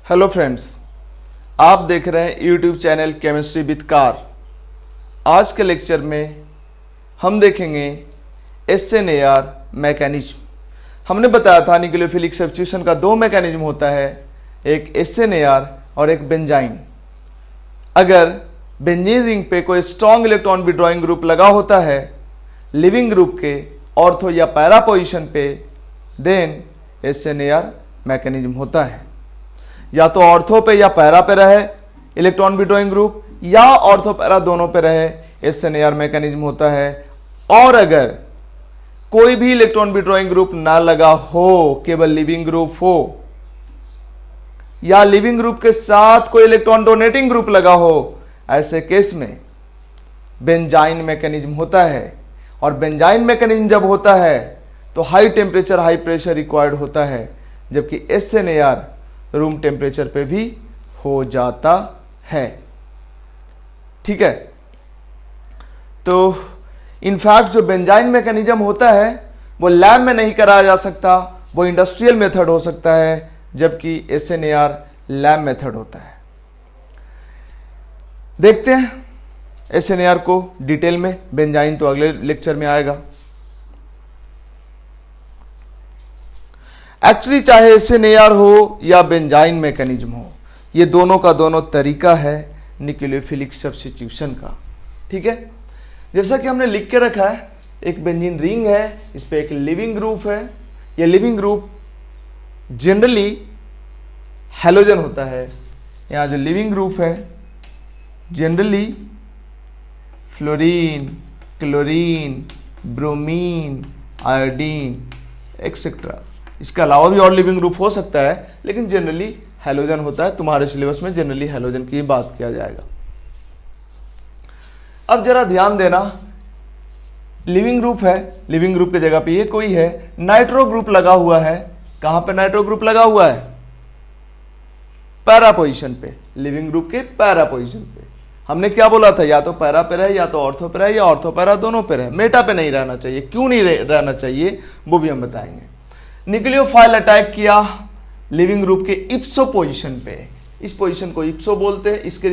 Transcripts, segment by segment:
Hello friends, आप देख रहे हैं YouTube channel chemistry with car. आज के लेक्चर में हम देखेंगे SNAR मैकेनिज्म। हमने बताया था न्यूक्लियोफिलिक सब्स्टिट्यूशन का दो मैकेनिज्म होता है, एक SNAR और एक बेंजाइन। अगर बेंजीन रिंग पे कोई स्ट्रॉन्ग इलेक्ट्रॉन विड्रॉइंग ग्रुप लगा होता है लिविंग ग्रुप के ऑर्थो या पैरा पोजिशन पे, देन SNAR मैकेनिज्म होता है। या तो ऑर्थो पे या पैरा पे रहे इलेक्ट्रॉन विड्रॉइंग ग्रुप, या ऑर्थो पैरा दोनों पे रहे, SNAR मैकेनिज्म होता है। और अगर कोई भी इलेक्ट्रॉन विड्रॉइंग ग्रुप ना लगा हो, केवल लिविंग ग्रुप हो, या लिविंग ग्रुप के साथ कोई इलेक्ट्रॉन डोनेटिंग ग्रुप लगा हो, ऐसे केस में बेंजाइन मैकेनिज्म होता है। और बेंजाइन मैकेनिज्म जब होता है तो high temperature high pressure required होता है, जबकि SNAR रूम टेम्परेचर पे भी हो जाता है। ठीक है, तो इनफैक्ट जो बेंजाइन मैकेनिज्म होता है वो लैब में नहीं कराया जा सकता, वो इंडस्ट्रियल मेथड हो सकता है, जबकि SNAR लैब मेथड होता है। देखते हैं SNAR को डिटेल में, बेंजाइन तो अगले लेक्चर में आएगा। एक्चुअली चाहे SNAR हो या बेंजाइन मैकेनिज्म हो, ये दोनों का दोनों तरीका है न्यूक्लियोफिलिक सब्स्टिट्यूशन का। ठीक है, जैसा कि हमने लिख के रखा है, एक बेंजीन रिंग है, इस पे एक लिविंग ग्रुप है। ये लिविंग ग्रुप जनरली हैलोजन होता है। यहां जो लिविंग ग्रुप है generally fluorine, chlorine, bromine, iodine etcetera. इसके अलावा भी और लिविंग ग्रुप हो सकता है, लेकिन जनरली हैलोजन होता है। तुम्हारे सिलेबस में जनरली हैलोजन की बात किया जाएगा। अब जरा ध्यान देना, लिविंग ग्रुप है, लिविंग ग्रुप की जगह पे ये कोई है, नाइट्रो ग्रुप लगा हुआ है। कहां पे नाइट्रो ग्रुप लगा हुआ है? पैरा पोजीशन पे, लिविंग ग्रुप के पैरा पोजीशन पे। हमने क्या बोला था, या तो पैरा पे रहे, या तो ऑर्थो पे रहे, या ऑर्थो पैरा दोनों पे रहे, मेटा पे नहीं रहना चाहिए। क्यों नहीं रहना चाहिए वो भी हम बताएंगे। न्यूक्लियोफाइल अटैक किया लिविंग ग्रुप के इप्सो पोजीशन पे। इस पोजीशन को इप्सो बोलते हैं, इसके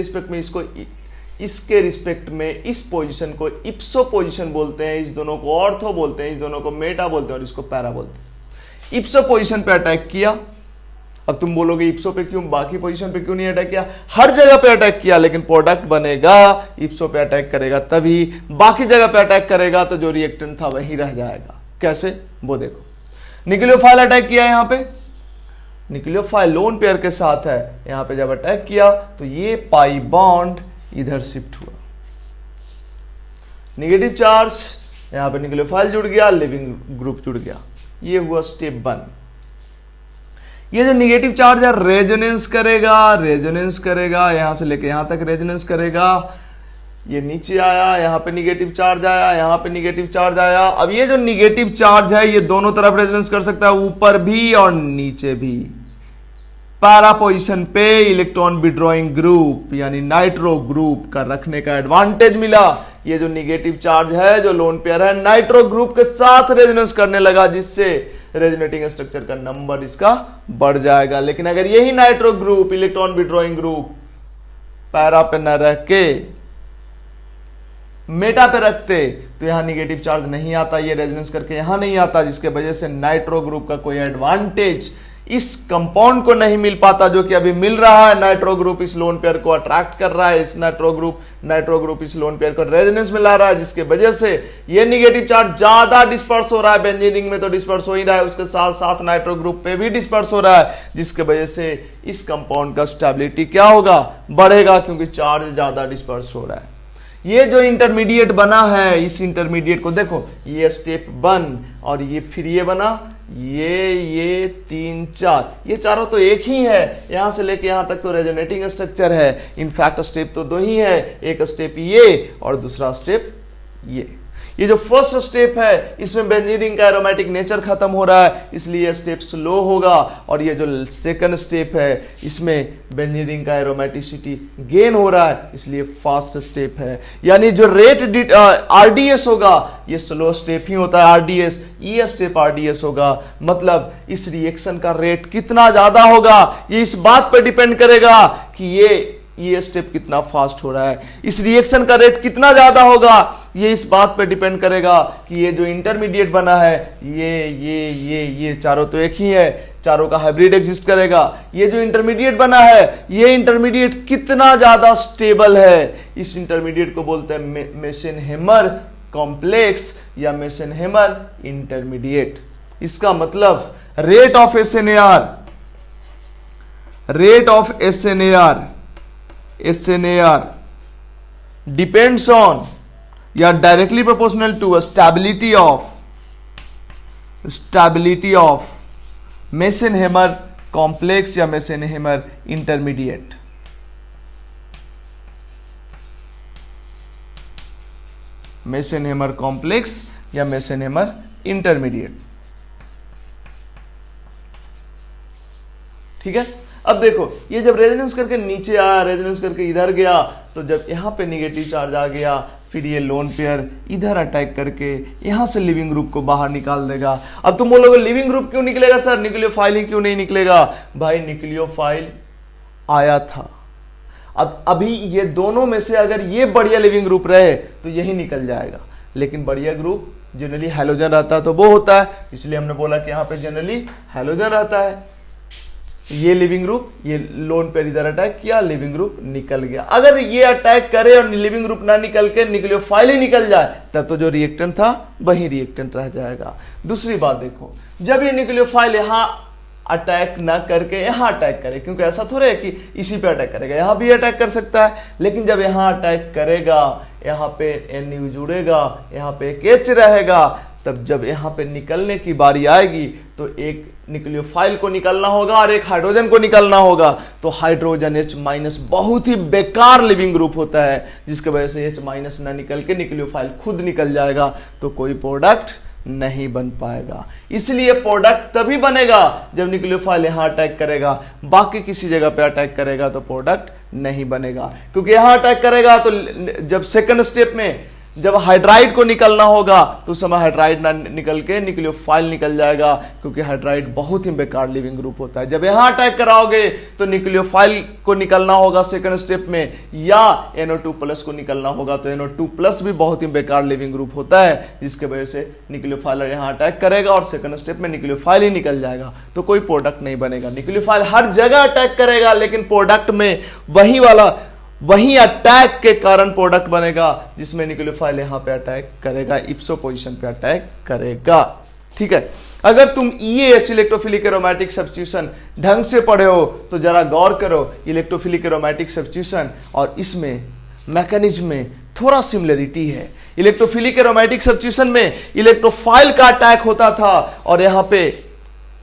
रिस्पेक्ट में इस पोजीशन को इप्सो पोजीशन बोलते हैं, इस दोनों को ऑर्थो बोलते हैं, इस दोनों को मेटा बोलते हैं और इसको पैरा बोलते हैं। इप्सो पोजीशन पे अटैक किया। अब तुम बोलोगे इप्सो पे क्यों, बाकी पोजीशन पे क्यों नहीं अटैक किया? हर जगह पे अटैक किया, लेकिन प्रोडक्ट बनेगा इप्सो पे अटैक करेगा तभी, बाकी जगह पे अटैक करेगा तो जो रिएक्टेंट था वही रह जाएगा। कैसे, वो देखो। न्यूक्लियोफाइल अटैक किया, यहां पे न्यूक्लियोफाइल लोन पेयर के साथ है, यहां पे जब अटैक किया तो ये पाई बॉन्ड इधर शिफ्ट हुआ, नेगेटिव चार्ज, यहां पे न्यूक्लियोफाइल जुड़ गया, लिविंग ग्रुप जुड़ गया। ये हुआ स्टेप 1। ये जो नेगेटिव चार्ज है रेजोनेंस करेगा, यहां से लेके यहां तक रेजोनेंस करेगा। ये नीचे आया, यहां पे नेगेटिव चार्ज आया, यहां पे नेगेटिव चार्ज आया। अब ये जो नेगेटिव चार्ज है ये दोनों तरफ रेजोनेंस कर सकता है, ऊपर भी और नीचे भी। पैरा पोजीशन पे इलेक्ट्रॉन विड्रॉइंग ग्रुप यानी नाइट्रो ग्रुप का रखने का एडवांटेज मिला। ये जो नेगेटिव चार्ज है, जो लोन पेयर है, नाइट्रो ग्रुप के साथ रेजोनेंस करने लगा, जिससे रेजोनेटिंग स्ट्रक्चर का नंबर इसका बढ़ जाएगा। लेकिन अगर यही nitro group electron withdrawing group para पे न रख के मेटा पे रखते तो यहां नेगेटिव चार्ज नहीं आता, ये रेजोनेंस करके यहां नहीं आता, जिसके वजह से नाइट्रो ग्रुप का कोई एडवांटेज इस कंपाउंड को नहीं मिल पाता, जो कि अभी मिल रहा है। नाइट्रो ग्रुप इस लोन पेयर को अट्रैक्ट कर रहा है, इस नाइट्रो ग्रुप इस लोन पेयर को रेजोनेंस में ला रहा है, जिसके वजह से ये नेगेटिव चार्ज ज्यादा डिस्पर्स हो रहा है। बेंजीन रिंग में तो डिस्पर्स हो ही रहा है, उसके साथ साथ नाइट्रो ग्रुप पे भी डिस्पर्स हो रहा है, जिसके वजह से इस कंपाउंड का स्टेबिलिटी क्या होगा, बढ़ेगा, क्योंकि चार्ज ज्यादा डिस्पर्स हो रहा है। ये जो इंटरमीडिएट बना है, इस इंटरमीडिएट को देखो, ये स्टेप 1 और ये फिर ये बना, ये 3 4, ये चारों तो एक ही है। यहां से लेके यहां तक तो रेजोनेटिंग स्ट्रक्चर है। इनफैक्ट स्टेप तो दो ही है, एक स्टेप ये और दूसरा स्टेप ये। ये जो फर्स्ट स्टेप है इसमें बेंजीन रिंग का एरोमेटिक नेचर खत्म हो रहा है, इसलिए यह स्टेप स्लो होगा। और ये जो सेकंड स्टेप है इसमें बेंजीन रिंग का एरोमेटिसिटी गेन हो रहा है, इसलिए फास्ट स्टेप है। यानी जो रेट आरडीएस होगा ये स्लो स्टेप ही होता है आरडीएस, ये स्टेप आरडीएस होगा। मतलब इस रिएक्शन का रेट कितना ज्यादा होगा ये इस बात पर डिपेंड करेगा कि ये स्टेप कितना फास्ट हो रहा है। इस रिएक्शन का रेट कितना ज्यादा होगा ये इस बात पर डिपेंड करेगा कि ये जो इंटरमीडिएट बना है ये चारों तो एक ही है, चारों का हाइब्रिड एग्जिस्ट करेगा। ये जो इंटरमीडिएट बना है ये इंटरमीडिएट कितना ज्यादा स्टेबल है, इस इंटरमीडिएट को बोलते हैं मेसेनहेमर कॉम्प्लेक्स या मेसेनहेमर इंटरमीडिएट। इसका मतलब rate of SNAR depends on या directly proportional to a stability of Mesenhemer complex या Mesenhemer intermediate। Mesenhemer complex या Mesenhemer intermediate। ठीक है। अब देखो ये जब रेजोनेंस करके नीचे आया, रेजोनेंस करके इधर गया, तो जब यहां पे निगेटिव चार्ज आ गया फिर ये लोन पेयर इधर अटैक करके यहां से लिविंग ग्रुप को बाहर निकाल देगा। अब तुम बोलोगे लिविंग ग्रुप क्यों निकलेगा सर, न्यूक्लियोफाइल ही क्यों नहीं निकलेगा? भाई न्यूक्लियोफाइल आया था, अब अभी ये दोनों में से अगर ये बढ़िया लिविंग ग्रुप रहे तो यही निकल जाएगा, लेकिन बढ़िया ग्रुप जनरली हैलोजन रहता है तो वो होता है, इसलिए हमने बोला कि यहाँ पे जनरली हैलोजन रहता है। ये लिविंग ग्रुप, ये लोन पेयर इधर अटैक किया, लिविंग ग्रुप निकल गया। अगर ये अटैक करे और लिविंग ग्रुप ना निकल के न्यूक्लियोफाइल ही निकल जाए तब तो जो रिएक्टेंट था वही रिएक्टेंट रह जाएगा। दूसरी बात देखो, जब ये न्यूक्लियोफाइल यहां अटैक ना करके यहां अटैक करे, क्योंकि ऐसा थोड़ा है कि इसी पे अटैक करेगा, यहां भी अटैक कर सकता है, लेकिन जब यहां अटैक करेगा यहां पे NU जुड़ेगा, यहां पे एक H रहेगा, तब जब यहां पे निकलने की बारी आएगी तो एक न्यूक्लियोफाइल को निकलना होगा और एक हाइड्रोजन को निकलना होगा। तो हाइड्रोजन H- बहुत ही बेकार लिविंग ग्रुप होता है, जिसके वजह से H- ना निकल के न्यूक्लियोफाइल खुद निकल जाएगा, तो कोई प्रोडक्ट नहीं बन पाएगा। इसलिए प्रोडक्ट तभी बनेगा जब न्यूक्लियोफाइल यहां अटैक करेगा, बाकी किसी जगह पे अटैक करेगा तो प्रोडक्ट नहीं बनेगा। क्योंकि यहां अटैक करेगा तो जब सेकंड स्टेप में जब हाइड्राइड को निकलना होगा तो उस समय हाइड्राइड ना निकल के न्यूक्लियोफाइल निकल जाएगा, क्योंकि हाइड्राइड बहुत ही बेकार लिविंग ग्रुप होता है। जब यहां अटैक कराओगे तो न्यूक्लियोफाइल को निकलना होगा सेकंड स्टेप में, या NO2+ को निकलना होगा, तो NO2+ भी बहुत ही बेकार लिविंग ग्रुप होता है, जिसके वजह से न्यूक्लियोफाइल यहां अटैक करेगा और सेकंड स्टेप में न्यूक्लियोफाइल ही निकल जाएगा, तो कोई प्रोडक्ट नहीं बनेगा। न्यूक्लियोफाइल हर जगह अटैक करेगा, लेकिन प्रोडक्ट में वही अटैक के कारण प्रोडक्ट बनेगा जिसमें न्यूक्लियोफाइल यहां पे अटैक करेगा, इप्सो पोजीशन पे अटैक करेगा। ठीक है। अगर तुम EAS इलेक्ट्रोफिलिक एरोमेटिक सब्स्टिट्यूशन ढंग से पढ़े हो तो जरा गौर करो, इलेक्ट्रोफिलिक एरोमेटिक सब्स्टिट्यूशन और इसमें मैकेनिज्म में थोड़ा सिमिलरिटी है। इलेक्ट्रोफिलिक एरोमेटिक सब्स्टिट्यूशन में इलेक्ट्रोफाइल का अटैक होता था और यहां पे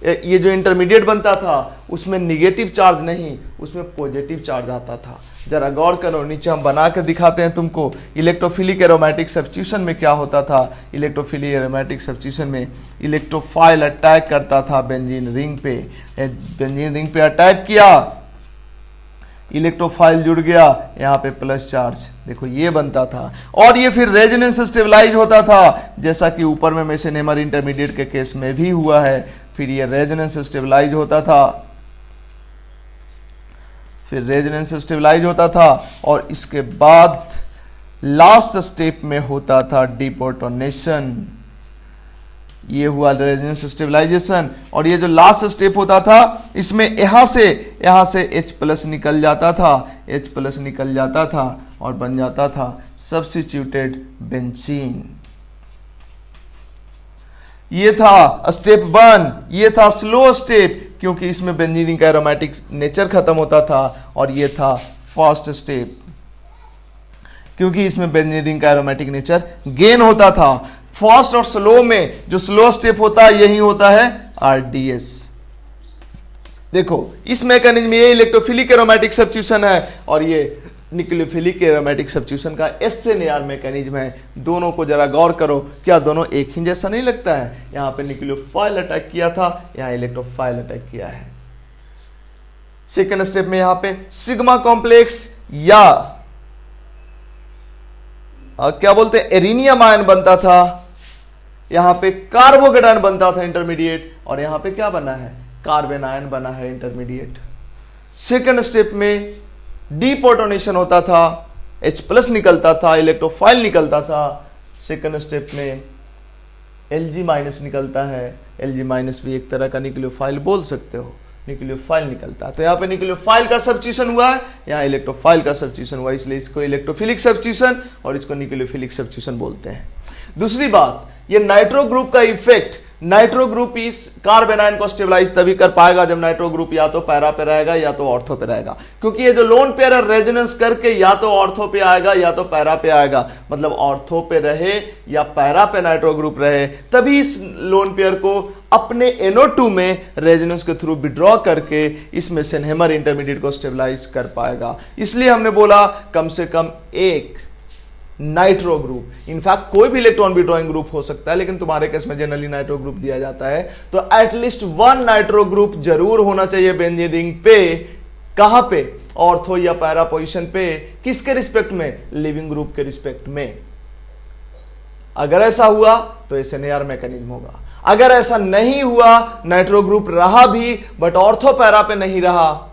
ये जो इंटरमीडिएट बनता था उसमें निगेटिव चार्ज नहीं, उसमें पॉजिटिव चार्ज आता था। जरा गौर करो, नीचे हम बना के दिखाते हैं तुमको इलेक्ट्रोफिलिक एरोमेटिक सब्स्टिट्यूशन में क्या होता था। इलेक्ट्रोफिलिक एरोमेटिक सब्स्टिट्यूशन में इलेक्ट्रोफाइल अटैक करता था बेंजीन रिंग पे, बेंजीन रिंग पे अटैक किया, इलेक्ट्रोफाइल जुड़ गया, यहाँ पे प्लस चार्ज देखो ये बनता था, और ये फिर रेजोनेंस स्टेबलाइज होता था, जैसा कि ऊपर में मेसेनहेमर इंटरमीडिएट के केस में भी हुआ है। फिर ये रेजोनेंस स्टेबलाइज होता था, फिर रेजोनेंस स्टेबलाइज होता था, और इसके बाद लास्ट स्टेप में होता था डिप्रोटोनेशन। ये हुआ रेजोनेंस स्टेबलाइजेशन, और ये जो लास्ट स्टेप होता था इसमें यहां से H+ निकल जाता था, H+ निकल जाता था और बन जाता था सब्स्टिट्यूटेड बेंजीन। ये था स्टेप 1, ये था स्लो स्टेप, क्योंकि इसमें बेंजीन का एरोमेटिक नेचर खत्म होता था, और ये था फास्ट स्टेप, क्योंकि इसमें बेंजीन का एरोमेटिक नेचर गेन होता था। फास्ट और स्लो में जो स्लो स्टेप होता है यही होता है RDS। देखो इस मैकेनिज्म में ये इलेक्ट्रोफिलिक एरोमेटिक सब्स्टिट्यूशन है और ये न्यूक्लियोफिलिक एरोमेटिक सब्स्टिट्यूशन का SNAR मैकेनिज्म है। दोनों को जरा गौर करो, क्या दोनों एक ही जैसा नहीं लगता है? यहाँ पे न्यूक्लियोफाइल अटैक किया था, यहाँ इलेक्ट्रोफाइल अटैक किया है। सेकेंड स्टेप में यहाँ पे सिग्मा कॉम्प्लेक्स या क्या बोलते हैं एरिनियम आयन बनता था, यहां पे कार्बोकेटायन बनता था इंटरमीडिएट, और यहां पे क्या बना है? कार्बन आयन बना है इंटरमीडिएट। सेकेंड स्टेप में डीप्रोटोनेशन होता था, H+ निकलता था, इलेक्ट्रोफाइल निकलता था। सेकेंड स्टेप में Lg- निकलता है। Lg- भी एक तरह का न्यूक्लियोफाइल बोल सकते हो, न्यूक्लियोफाइल निकलता है। तो यहाँ पे न्यूक्लियोफाइल का सब्स्टिट्यूशन हुआ है, यहाँ इलेक्ट्रोफाइल का सब्स्टिट्यूशन हुआ है, इसलिए इसको इलेक्ट्रोफिलिक सब्स्टिट्यूशन और इसको न्यूक्लियोफिलिक सब्स्टिट्यूशन बोलते हैं। दूसरी बात, ये नाइट्रो ग्रुप का इफेक्ट, नाइट्रो ग्रुप इस कार्बन आयन को स्टेबलाइज तभी कर पाएगा जब नाइट्रो ग्रुप या तो पैरा पे रहेगा या तो ऑर्थो पे रहेगा, क्योंकि ये जो लोन पेयर है रेजोनेंस करके या तो ऑर्थो पे आएगा या तो पैरा पे आएगा। मतलब ऑर्थो पे रहे या पैरा पे नाइट्रो ग्रुप रहे, तभी इस लोन पेयर को अपने NO2 में रेजोनेंस के थ्रू विड्रॉ करके इस मेसेनहेमर इंटरमीडिएट को स्टेबलाइज कर पाएगा। इसलिए हमने बोला कम से कम एक नाइट्रो ग्रुप, इनफैक्ट कोई भी इलेक्ट्रॉन विड्रॉइंग ग्रुप हो सकता है, लेकिन तुम्हारे केस में जनरली नाइट्रो ग्रुप दिया जाता है, तो एटलीस्ट वन नाइट्रो ग्रुप जरूर होना चाहिए बेंजीन रिंग पे। कहां पे? ऑर्थो या पैरा पोजीशन पे। किसके रिस्पेक्ट में? लिविंग ग्रुप के रिस्पेक्ट में। अगर ऐसा हुआ तो SNAR मैकेनिज्म होगा। अगर ऐसा नहीं हुआ, नाइट्रो ग्रुप रहा भी बट ऑर्थो पैरा पे नहीं रहा,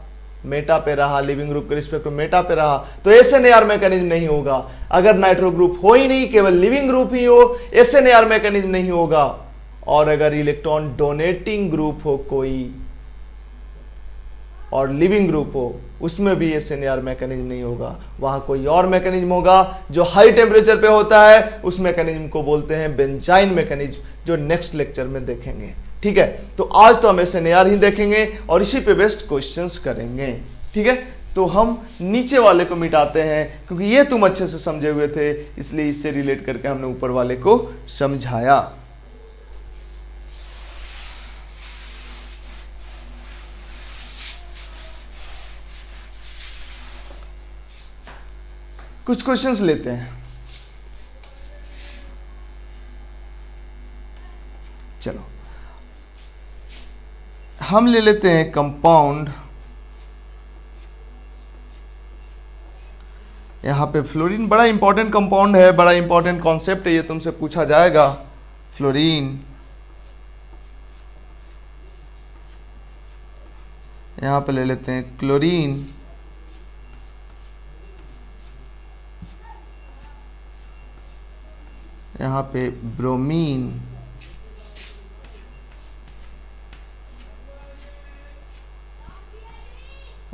मेटा पे रहा, लिविंग ग्रुप के रिस्पेक्ट में मेटा पे रहा, तो SNAR मैकेनिज्म नहीं होगा। अगर नाइट्रो ग्रुप हो ही नहीं, केवल लिविंग ग्रुप ही हो, SNAR मैकेनिज्म नहीं होगा। और अगर इलेक्ट्रॉन डोनेटिंग ग्रुप हो कोई और लिविंग ग्रुप हो, उसमें भी SNAR मैकेनिज्म नहीं होगा। वहां कोई और मैकेनिज्म होगा जो हाई टेम्परेचर पे होता है, उस मैकेनिज्म को बोलते हैं बेंजाइन मैकेनिज्म, जो नेक्स्ट लेक्चर में देखेंगे। ठीक है, तो आज तो हम SNAR ही देखेंगे और इसी पे बेस्ड क्वेश्चंस करेंगे। ठीक है, तो हम नीचे वाले को मिटाते हैं, क्योंकि ये तुम अच्छे से समझे हुए थे, इसलिए इससे रिलेट करके हमने ऊपर वाले को समझाया। कुछ क्वेश्चंस लेते हैं। चलो हम ले लेते हैं कंपाउंड। यहां पे फ्लोरीन बड़ा इंपॉर्टेंट कंपाउंड है, बड़ा इंपॉर्टेंट कॉन्सेप्ट है, ये तुमसे पूछा जाएगा। फ्लोरीन, यहां पे ले लेते हैं क्लोरीन, यहां पे ब्रोमीन,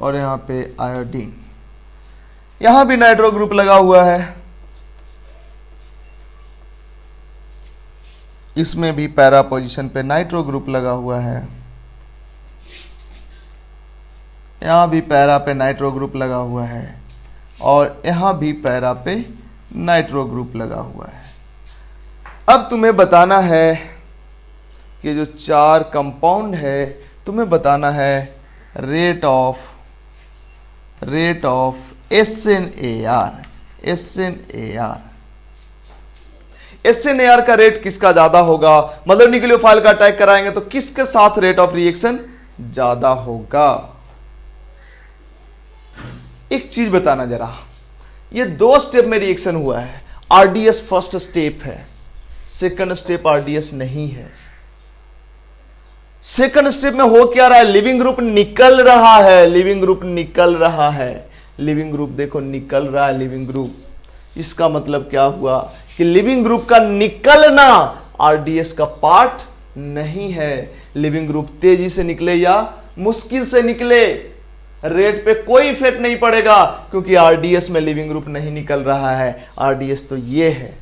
और यहां पे आयोडीन। यहां भी नाइट्रो ग्रुप लगा हुआ है, इसमें भी पैरा पोजीशन पे नाइट्रो ग्रुप लगा हुआ है, यहां भी पैरा पे नाइट्रो ग्रुप लगा हुआ है, और यहां भी पैरा पे नाइट्रो ग्रुप लगा हुआ है। अब तुम्हें बताना है कि जो चार कंपाउंड है, तुम्हें बताना है रेट ऑफ SNAR। SNAR का रेट किसका ज्यादा होगा? मतलब न्यूक्लियोफाइल का अटैक कराएंगे तो किसके साथ रेट ऑफ रिएक्शन ज्यादा होगा? एक चीज बताना जरा, ये दो स्टेप में रिएक्शन हुआ है। RDS फर्स्ट स्टेप है, सेकंड स्टेप RDS नहीं है। सेकंड स्टेप में हो क्या रहा है? लिविंग ग्रुप निकल रहा है, लिविंग ग्रुप निकल रहा है, लिविंग ग्रुप देखो निकल रहा है लिविंग ग्रुप। इसका मतलब क्या हुआ कि लिविंग ग्रुप का निकलना RDS का पार्ट नहीं है। लिविंग ग्रुप तेजी से निकले या मुश्किल से निकले, रेट पे कोई इफेक्ट नहीं पड़ेगा, क्योंकि RDS में लिविंग ग्रुप नहीं निकल रहा है। RDS तो ये है,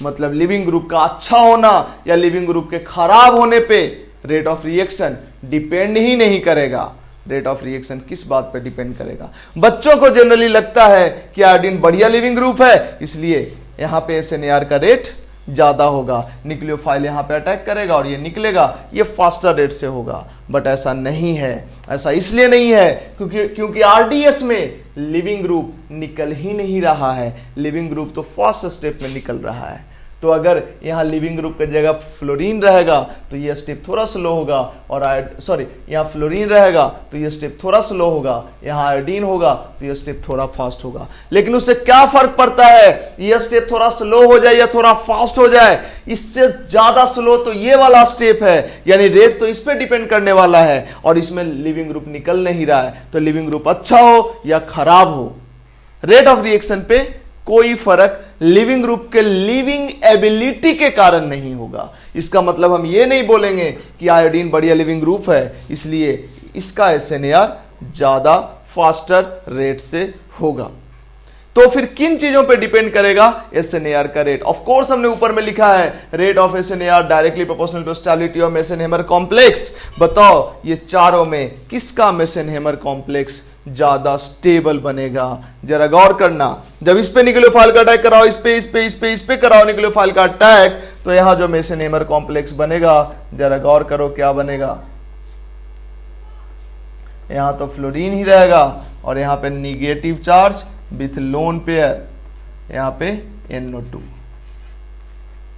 मतलब लिविंग ग्रुप का अच्छा होना या लिविंग ग्रुप के खराब होने पे रेट ऑफ रिएक्शन डिपेंड ही नहीं करेगा। रेट ऑफ रिएक्शन किस बात पे डिपेंड करेगा? बच्चों को जनरली लगता है कि आयोडीन बढ़िया लिविंग ग्रुप है, इसलिए यहां पे SNAR का रेट ज्यादा होगा, न्यूक्लियोफाइल यहाँ पे अटैक करेगा और ये निकलेगा, ये फास्टर रेट से होगा। बट ऐसा नहीं है, ऐसा इसलिए नहीं है क्योंकि आरडीएस में लिविंग ग्रुप निकल ही नहीं रहा है, लिविंग ग्रुप तो फर्स्ट स्टेप में निकल रहा है। तो अगर यहाँ लिविंग ग्रुप की जगह फ्लोरीन रहेगा तो ये स्टेप थोड़ा स्लो होगा, और यहाँ फ्लोरीन रहेगा तो ये स्टेप थोड़ा स्लो होगा, यहाँ आयोडीन होगा तो ये स्टेप थोड़ा फास्ट होगा। लेकिन उससे क्या फर्क पड़ता है, ये स्टेप थोड़ा स्लो हो जाए या थोड़ा फास्ट हो जाए, इससे ज्यादा स्लो तो ये वाला स्टेप है, यानी रेट तो इस पे डिपेंड करने वाला है, और इसमें लिविंग ग्रुप निकल नहीं रहा है। तो लिविंग ग्रुप अच्छा हो या खराब हो, रेट ऑफ रिएक्शन पे कोई फर्क लिविंग ग्रुप के लिविंग एबिलिटी के कारण नहीं होगा। इसका मतलब हम ये नहीं बोलेंगे कि आयोडीन बढ़िया लिविंग ग्रुप है इसलिए इसका SNAR ज्यादा फास्टर रेट से होगा। तो फिर किन चीजों पे डिपेंड करेगा SNAR का रेट? ऑफ कोर्स हमने ऊपर में लिखा है rate of SNAR directly proportional to stability of Meisenheimer complex. बताओ ये चारों में किसका मेसेनहेमर कॉम्प्लेक्स ज्यादा स्टेबल बनेगा? जरा गौर करना, जब इस पे न्यूक्लियोफाइल का अटैक कराओ, इस पे कराओ न्यूक्लियोफाइल का अटैक, तो यहां जो मेसेनहेमर कॉम्प्लेक्स बनेगा, जरा गौर करो क्या बनेगा। यहां तो फ्लोरीन ही रहेगा और यहां पे negative charge with lone pair, यहां पे NO2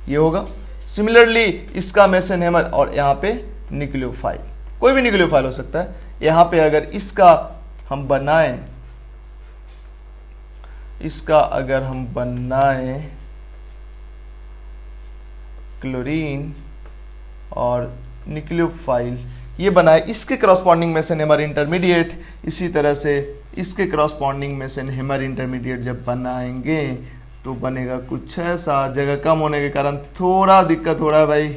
ये होगा। सिमिलरली इसका मेसेनहेमर और यहां पे न्यूक्लियोफाइल, कोई भी न्यूक्लियोफाइल हो सकता है। यहां पे अगर इसका हम बनाएं, इसका अगर हम बनाएं क्लोरीन और न्यूक्लियोफाइल, ये बनाए इसके करस्पॉन्डिंग मेसेनहेमर इंटरमीडिएट, इसी तरह से इसके करस्पॉन्डिंग मेसेनहेमर इंटरमीडिएट जब बनाएंगे तो बनेगा कुछ ऐसा। जगह कम होने के कारण थोड़ा दिक्कत हो रहा है भाई,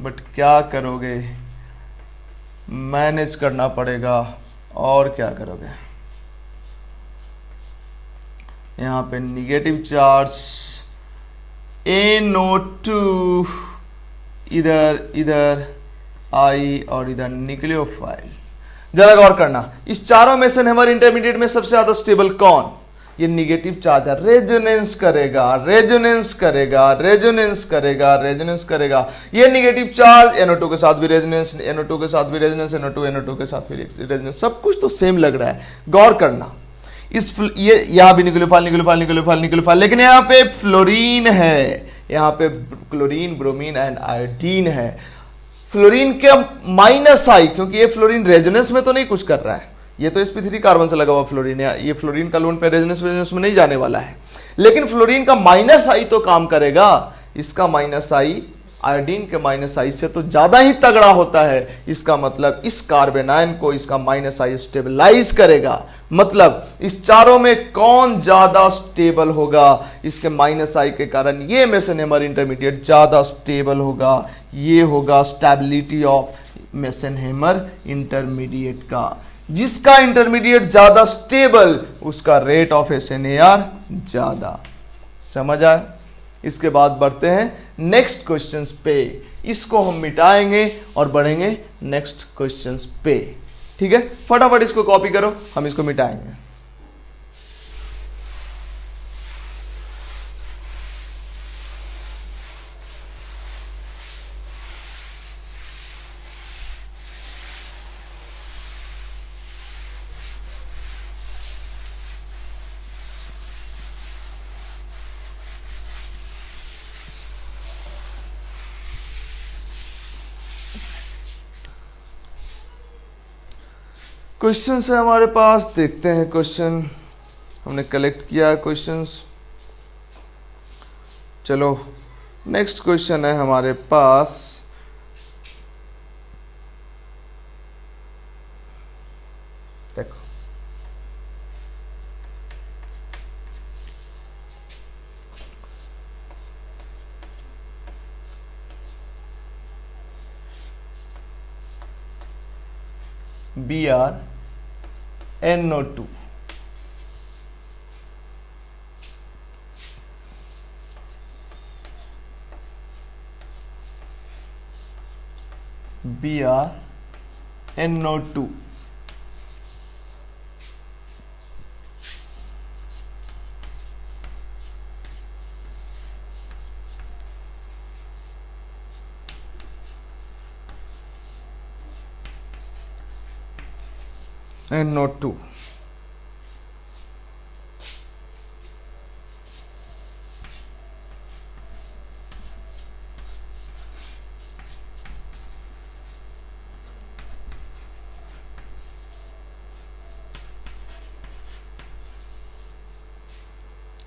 बट क्या करोगे, मैनेज करना पड़ेगा, और क्या करोगे। यहां पे निगेटिव चार्ज NO2 इधर I और इधर न्यूक्लियोफाइल। जरा गौर करना, इस चारों मेसेनहेमर इंटरमीडिएट में सबसे ज्यादा स्टेबल कौन? ये निगेटिव चार्ज है, रेजोनेंस करेगा, रेजोनेंस करेगा, रेजोनेंस करेगा, रेजोनेंस करेगा। ये निगेटिव चार्ज NO2 के साथ भी रेजोनेंस, NO2 के साथ भी रेजोनेंस, NO2 के साथ भी रेजोनेंस, सब कुछ तो सेम लग रहा है। गौर करना, ये यहां भी न्यूक्लियोफाइल, लेकिन यहां पे फ्लोरीन है, यहां पे क्लोरीन, ब्रोमीन एंड आयोडीन है। फ्लोरीन के -I, क्योंकि ये फ्लोरीन रेजोनेंस में तो नहीं कुछ कर रहा है, ये तो sp3 कार्बन से लगा हुआ फ्लोरीन है, ये फ्लोरीन का लोन पे रेजोनेंस में नहीं जाने वाला है। लेकिन फ्लोरीन का -I तो काम करेगा, इसका -I आयोडीन के -I से तो ज्यादा ही तगड़ा होता है। इसका मतलब इस कार्बेनाइन को इसका -I स्टेबलाइज करेगा। मतलब इस चारों में कौन ज्यादा स्टेबल होगा? इसके -I के कारण ये मेसेनहेमर इंटरमीडिएट ज्यादा स्टेबल होगा। ये होगा स्टेबिलिटी ऑफ मेसेनहेमर इंटरमीडिएट का। जिसका इंटरमीडिएट ज्यादा स्टेबल, उसका रेट ऑफ SNAR ज्यादा। समझ आया? इसके बाद बढ़ते हैं नेक्स्ट क्वेश्चंस पे, इसको हम मिटाएंगे और बढ़ेंगे नेक्स्ट क्वेश्चंस पे। ठीक है, फटाफट इसको कॉपी करो, हम इसको मिटाएंगे। क्वेश्चंस है हमारे पास, देखते हैं क्वेश्चन, हमने कलेक्ट किया क्वेश्चंस। चलो नेक्स्ट क्वेश्चन है हमारे पास, देखो BrNO2, BrNO2 NO2,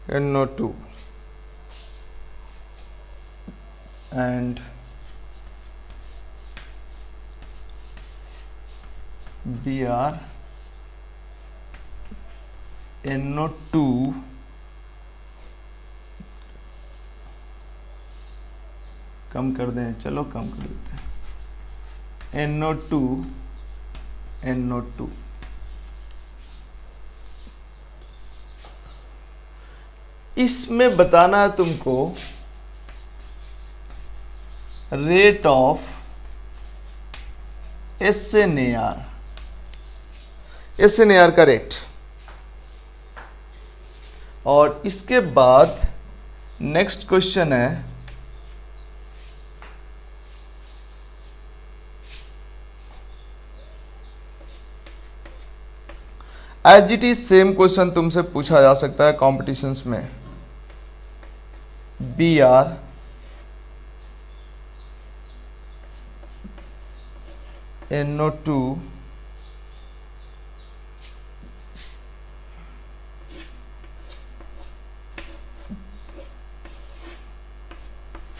NO2 and Br NO2 कम कर दें, चलो कम कर देते हैं, NO2 NO2। इसमें बताना है तुमको रेट ऑफ SNAR, SNAR का रेट। और इसके बाद नेक्स्ट क्वेश्चन है as it is same question तुमसे पूछा जा सकता है कॉम्पिटिशन्स में। Br NO2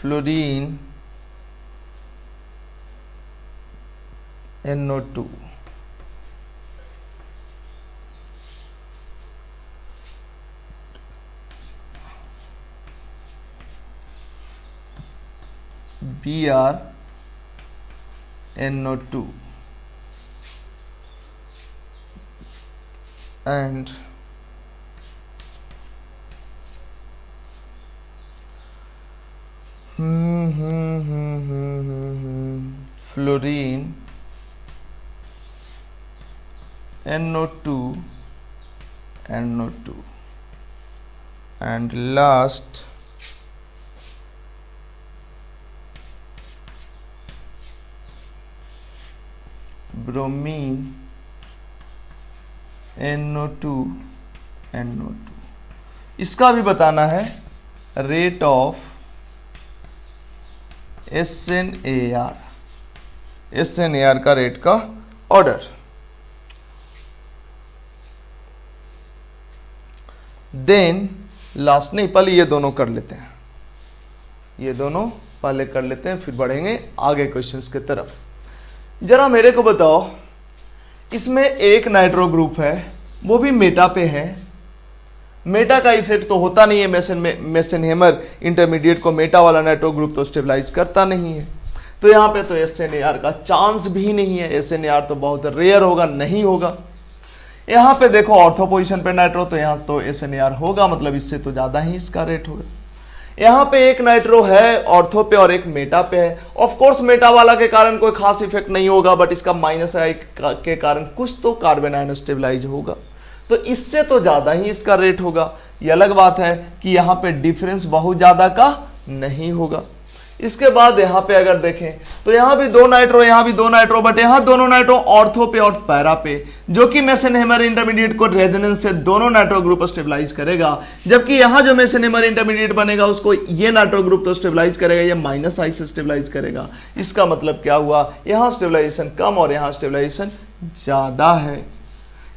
fluorine NO2। Br NO2 and fluorine NO2 and last bromine NO2। इसका भी बताना है रेट ऑफ SNAR का रेट का ऑर्डर। देन लास्ट, नहीं पहले ये दोनों कर लेते हैं, ये दोनों पहले कर लेते हैं, फिर बढ़ेंगे आगे क्वेश्चंस की तरफ। जरा मेरे को बताओ, इसमें एक नाइट्रो ग्रुप है, वो भी मेटा पे है। मेटा का इफेक्ट तो होता नहीं है, मेसेनहेमर इंटरमीडिएट को मेटा वाला नाइट्रो ग्रुप तो स्टेबलाइज करता नहीं है, तो यहाँ पे तो SNAR का चांस भी नहीं है। SNAR तो बहुत रेयर होगा, नहीं होगा। यहाँ पे देखो ऑर्थो पोजीशन पे नाइट्रो, तो यहाँ तो SNAR होगा, मतलब इससे तो ज्यादा ही इसका रेट होगा। यहाँ पे एक नाइट्रो है ऑर्थो पे और एक मेटा पे है। ऑफ कोर्स मेटा वाला के कारण कोई खास इफेक्ट नहीं होगा, बट इसका माइनस आई के कारण कुछ तो कार्बन आयन स्टेबलाइज होगा, तो इससे तो ज्यादा ही इसका रेट होगा। ये अलग बात है कि यहाँ पे डिफरेंस बहुत ज्यादा का नहीं होगा। इसके बाद यहाँ पे अगर देखें तो यहाँ भी दो नाइट्रो, यहाँ भी दो नाइट्रो, बट यहाँ दोनों नाइट्रो ऑर्थो पे और पैरा पे, जो कि मेसेनहेमर इंटरमीडिएट को रेजोनेंस से दोनों नाइट्रो ग्रुप स्टेबलाइज करेगा। जबकि यहाँ जो मेसेनहेमर इंटरमीडिएट बनेगा उसको ये नाइट्रो ग्रुप तो स्टेबलाइज करेगा, ये माइनस आई से स्टेबलाइज करेगा। इसका मतलब क्या हुआ, यहाँ स्टेबलाइजेशन कम और यहाँ स्टेबलाइजेशन ज्यादा है।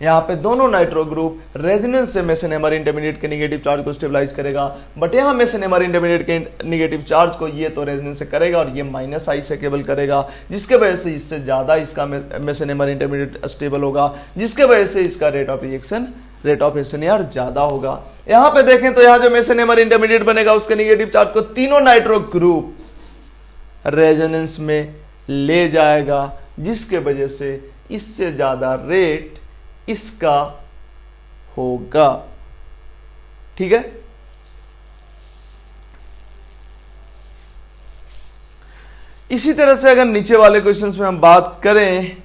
यहाँ पे दोनों नाइट्रो ग्रुप रेजोनेंस से मेसेनहेमर इंटरमीडिएट के नेगेटिव चार्ज को स्टेबलाइज करेगा, बट यहाँ मेसेनहेमर इंटरमीडिएट के नेगेटिव चार्ज को ये तो रेजोनेंस से करेगा और ये माइनस आई से केवल करेगा, जिसके वजह से इससे ज्यादा इसका मेसेनहेमर इंटरमीडिएट स्टेबल होगा, जिसके वजह से इसका rate of reaction, rate of SNAR ज्यादा होगा। यहाँ पे देखें तो यहाँ जो मेसेनहेमर इंटरमीडिएट बनेगा उसके नेगेटिव चार्ज को तीनों नाइट्रो ग्रुप रेजोनेंस में ले जाएगा, जिसके वजह से इससे ज्यादा रेट इसका होगा। ठीक है, इसी तरह से अगर नीचे वाले क्वेश्चंस में हम बात करें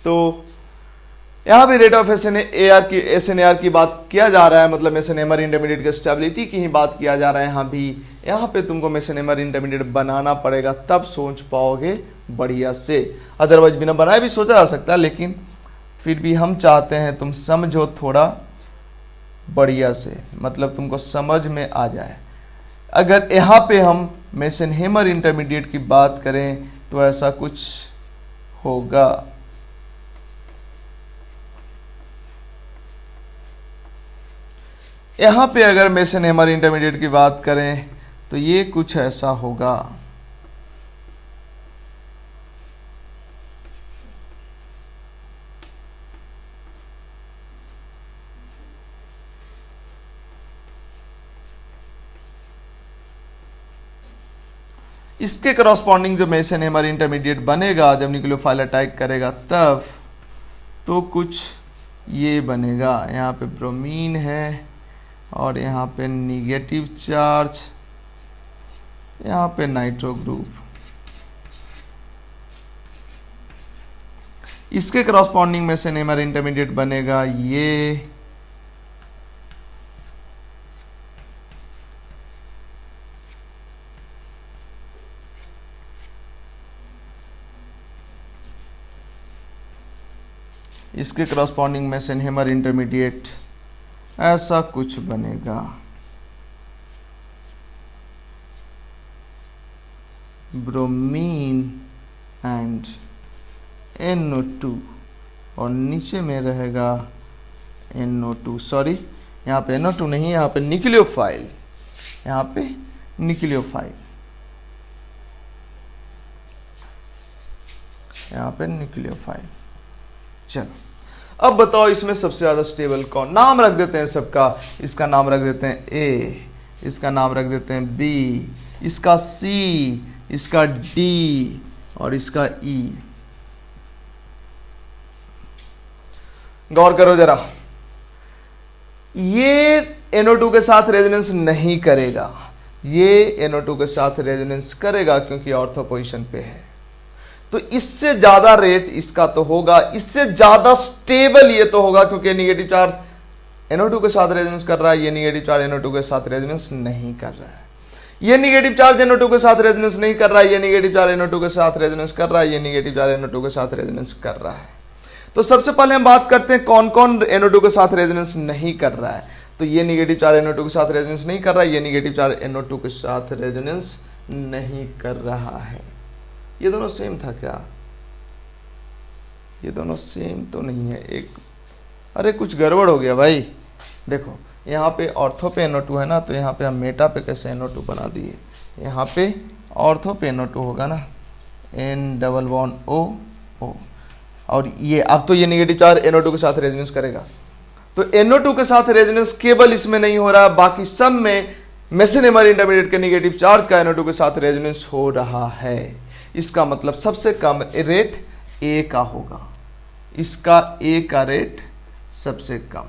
तो यहां भी रेट ऑफ SNAR की बात किया जा रहा है, मतलब मेसेनहेमर इंटरमीडिएट की स्टेबिलिटी की ही बात किया जा रहा है। यहाँ भी यहाँ पे तुमको मेसेनहेमर इंटरमीडिएट बनाना पड़ेगा, तब सोच पाओगे बढ़िया से, अदरवाइज बिना बनाए भी सोचा जा सकता है, लेकिन फिर भी हम चाहते हैं तुम समझो थोड़ा बढ़िया से, मतलब तुमको समझ में आ जाए। अगर यहाँ पे हम मेसेनहेमर इंटरमीडिएट की बात करें तो ऐसा कुछ होगा। यहाँ पे अगर मेसेनहेमर इंटरमीडिएट की बात करें तो ये कुछ ऐसा होगा। इसके करस्पॉन्डिंग जो मेसेनहेमर इंटरमीडिएट बनेगा जब न्यूक्लियोफाइल अटैक करेगा तब, तो कुछ ये बनेगा। यहाँ पे ब्रोमीन है और यहाँ पे निगेटिव चार्ज, यहाँ पे नाइट्रो ग्रुप। इसके करस्पॉन्डिंग मेसेनहेमर इंटरमीडिएट बनेगा ये, इसके करस्पॉन्डिंग मेसेनहेमर इंटरमीडिएट ऐसा कुछ बनेगा। ब्रोमीन एंड NO2 और नीचे में रहेगा NO2, सॉरी यहाँ पे NO2 नहीं, यहाँ पे न्यूक्लियोफाइल, यहाँ पे न्यूक्लियोफाइल, यहाँ पे न्यूक्लियोफाइल। चलो अब बताओ इसमें सबसे ज्यादा स्टेबल कौन? नाम रख देते हैं सबका। इसका नाम रख देते हैं A, इसका नाम रख देते हैं B, इसका C, इसका D और इसका E। गौर करो जरा, ये NO2 के साथ रेजोनेंस नहीं करेगा, ये NO2 के साथ रेजोनेंस करेगा क्योंकि ऑर्थो पोजीशन पे है। तो इससे ज्यादा रेट इसका तो होगा, इससे ज्यादा स्टेबल ये तो होगा क्योंकि नेगेटिव चार्ज NO2 के साथ रेजोनेंस कर रहा है, ये नेगेटिव चार्ज NO2 के साथ रेजोनेंस नहीं कर रहा है। ये नेगेटिव चार्ज NO2 के साथ रेजोनेंस नहीं कर रहा है, ये नेगेटिव चार्ज NO2 के साथ रेजोनेंस कर रहा है, ये नेगेटिव चार्ज NO2 के साथ रेजोनेंस कर रहा है। तो सबसे पहले हम बात करते हैं कौन कौन NO2 के साथ रेजोनेंस नहीं कर रहा है। तो ये नेगेटिव चार्ज NO2 के साथ रेजोनेंस नहीं कर रहा है, ये नेगेटिव चार्ज NO2 के साथ रेजोनेंस नहीं कर रहा है। ये दोनों सेम था क्या? ये दोनों सेम तो नहीं है, एक अरे कुछ गड़बड़ हो गया भाई। देखो यहाँ पे ऑर्थो पे NO2 है ना, तो यहाँ पे हम मेटा पे कैसे NO2 बना दिए। यहाँ पे ऑर्थो पे NO2 होगा ना, N=O और ये अब तो ये नेगेटिव चार्ज NO2 के साथ रेजोनेंस करेगा। तो NO2 के साथ रेजोनेंस केवल इसमें नहीं हो रहा, बाकी सब में मेसेनहेमर इंटरमीडिएट के नेगेटिव चार्ज का NO2 के साथ रेजोनेंस हो रहा है। इसका मतलब सबसे कम रेट A का होगा, इसका A का रेट सबसे कम,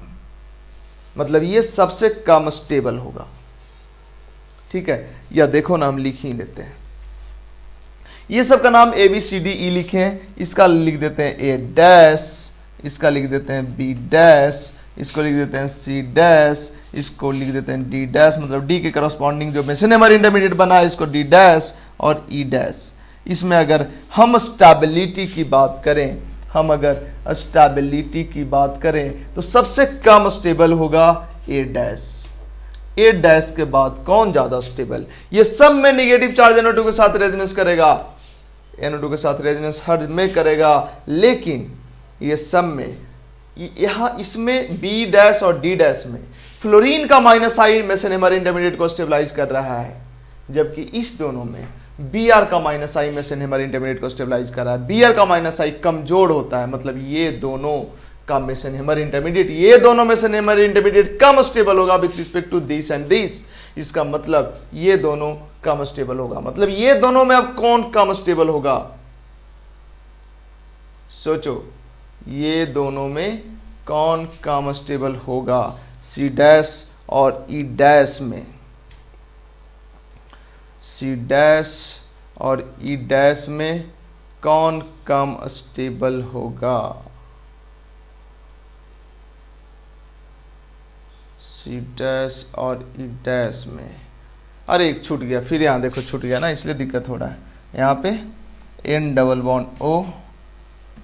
मतलब ये सबसे कम स्टेबल होगा। ठीक है, या देखो ना हम लिख ही लेते हैं। ये सब का नाम ABCDE लिखे हैं, इसका लिख देते हैं A डैश, इसका लिख देते हैं B डैश, इसको लिख देते हैं C डैश, इसको लिख देते हैं D डैश, मतलब D के करस्पॉन्डिंग जो मेसेनहेमर इंटरमीडिएट बना है इसको D डैश और E डैश। इसमें अगर हम स्टेबिलिटी की बात करें, हम अगर स्टेबिलिटी की बात करें तो सबसे कम स्टेबल होगा A डैश। A डैश के बाद कौन ज्यादा स्टेबल? ये सब में नेगेटिव चार्ज NO2 के साथ रेजोनेंस करेगा, NO2 के साथ रेजोनेंस हर में करेगा, लेकिन ये सब में यहां इसमें B डैश और D डैश में फ्लोरीन का माइनस आई मेसेनहेमर इंटरमीडिएट को स्टेबलाइज कर रहा है, जबकि इस दोनों में Br का माइनस आई मेसेनहेमर इंटरमीडिएट को स्टेबलाइज कर रहा है। Br का माइनस आई कमजोर होता है, मतलब ये दोनों का मेसेनहेमर इंटरमीडिएट, ये दोनों मेसेनहेमर इंटरमीडिएट कम स्टेबल होगा with respect to this and this. इसका मतलब ये दोनों कम स्टेबल होगा, मतलब ये दोनों में अब कौन कम स्टेबल होगा? सोचो, ये दोनों में कौन कम स्टेबल होगा? C डैश और E डैश में, C डैश और E डैश में कौन कम स्टेबल होगा? C डैश और E डैश में, अरे एक छूट गया, फिर यहाँ देखो छूट गया ना, इसलिए दिक्कत हो रहा है। यहाँ पे N=O,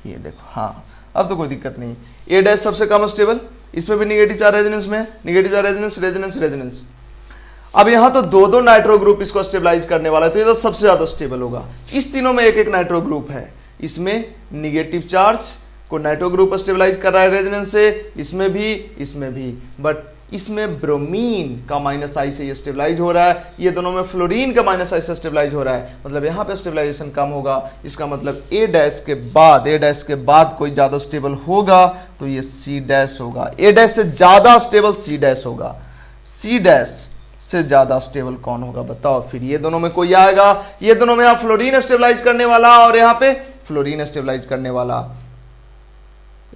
ये देखो, हाँ अब तो कोई दिक्कत नहीं। ए डैश सबसे कम स्टेबल, इसमें भी निगेटिव चार्ज रेजोनेंस में है, negative charge resonance resonance resonance. अब यहां तो दो दो नाइट्रो ग्रुप इसको स्टेबलाइज करने वाला है, तो ये तो सबसे ज्यादा स्टेबल होगा। इस तीनों में एक एक नाइट्रो ग्रुप है, इसमें निगेटिव चार्ज को नाइट्रो ग्रुप स्टेबलाइज कर रहा है रेजोनेंस से, इसमें भी, बट इसमें ब्रोमीन का माइनस आई से ये स्टेबलाइज हो रहा है, ये दोनों में फ्लोरीन का माइनस आई से स्टेबलाइज हो रहा है, मतलब यहां पे स्टेबलाइजेशन कम होगा। इसका मतलब ए डैश के बाद कोई ज्यादा स्टेबल होगा तो ये सी डैश होगा। ए डैश से ज्यादा स्टेबल सी डैश होगा। सी डैश से ज्यादा स्टेबल कौन होगा बताओ? फिर ये दोनों में कोई आएगा, ये दोनों में यहां फ्लोरीन स्टेबलाइज करने वाला और यहां पे फ्लोरीन स्टेबलाइज करने वाला।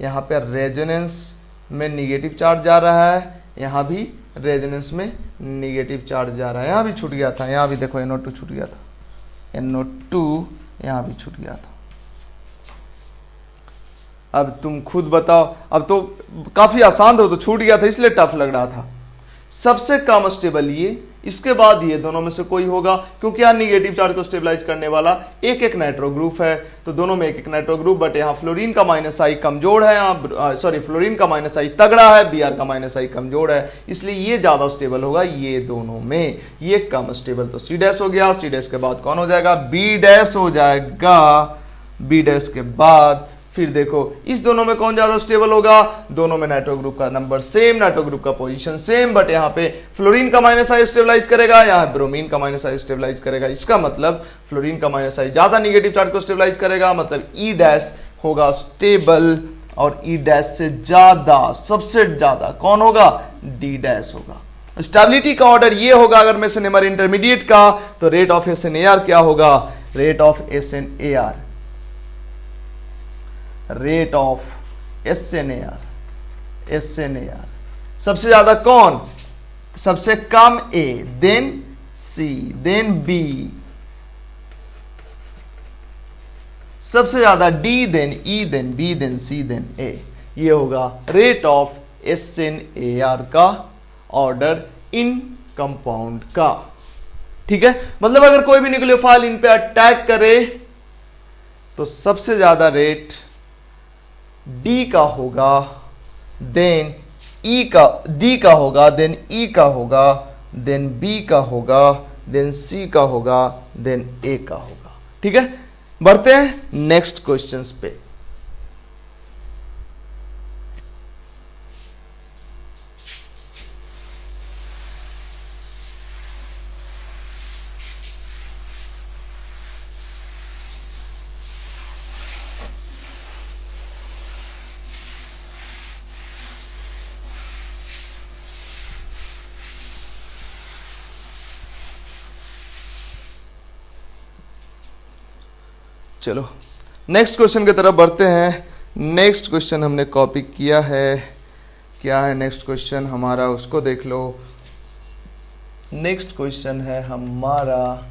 यहां पे रेजोनेंस में निगेटिव चार्ज जा रहा है, यहां भी रेजोनेंस में निगेटिव चार्ज जा रहा है। यहां भी छूट गया था, यहां भी देखो NO2 छूट गया था, NO2 यहां भी छूट गया था। अब तुम खुद बताओ, अब तो काफी आसान था, तो छूट गया था इसलिए टफ लग रहा था। सबसे कम स्टेबल ये, इसके बाद ये दोनों में से कोई होगा, क्योंकि यहाँ निगेटिव चार्ज को स्टेबलाइज करने वाला एक एक नाइट्रो ग्रुप है, तो दोनों में एक एक नाइट्रो ग्रुप, बट यहाँ फ्लोरीन का माइनस आई कमजोर है, यहाँ सॉरी फ्लोरीन का माइनस आई तगड़ा है, Br का माइनस आई कमजोर है, इसलिए ये ज्यादा स्टेबल होगा ये दोनों में, ये कम स्टेबल। तो सी डैश हो गया, सी डैश के बाद कौन हो जाएगा? बी डैश हो जाएगा। बी डैश के बाद फिर देखो इस दोनों में कौन ज्यादा स्टेबल होगा? दोनों में नाइट्रो ग्रुप का नंबर सेम, नाइट्रो ग्रुप का पोजीशन सेम, बट यहाँ पे फ्लोरीन का माइनस आई स्टेबलाइज करेगा, यहाँ ब्रोमीन का माइनस आई स्टेबलाइज करेगा। इसका मतलब फ्लोरीन का माइनस आई ज्यादा निगेटिव चार्ज को स्टेबलाइज करेगा, मतलब ई डैश होगा स्टेबल, और ई डैश से ज्यादा, सबसे ज्यादा कौन होगा? डी डैश होगा। स्टेबिलिटी का ऑर्डर ये होगा अगर मेसनर इंटरमीडिएट का, तो रेट ऑफ SNAR क्या होगा? Rate of SNAR, rate of SNAR, सबसे ज्यादा कौन? सबसे कम A, then C, then B, सबसे ज्यादा D, then E, then B, then C, then A। ये होगा रेट ऑफ SNAR का ऑर्डर इन कंपाउंड का। ठीक है, मतलब अगर कोई भी न्यूक्लियोफाइल इन पे अटैक करे तो सबसे ज्यादा रेट डी का होगा, देन ई का, डी का होगा, देन ई का होगा, देन बी का होगा, देन सी का होगा, देन ए का होगा। ठीक है, बढ़ते हैं नेक्स्ट क्वेश्चंस पे। चलो नेक्स्ट क्वेश्चन की तरफ बढ़ते हैं। नेक्स्ट क्वेश्चन हमने कॉपी किया है, क्या है नेक्स्ट क्वेश्चन हमारा, उसको देख लो। नेक्स्ट क्वेश्चन है हमारा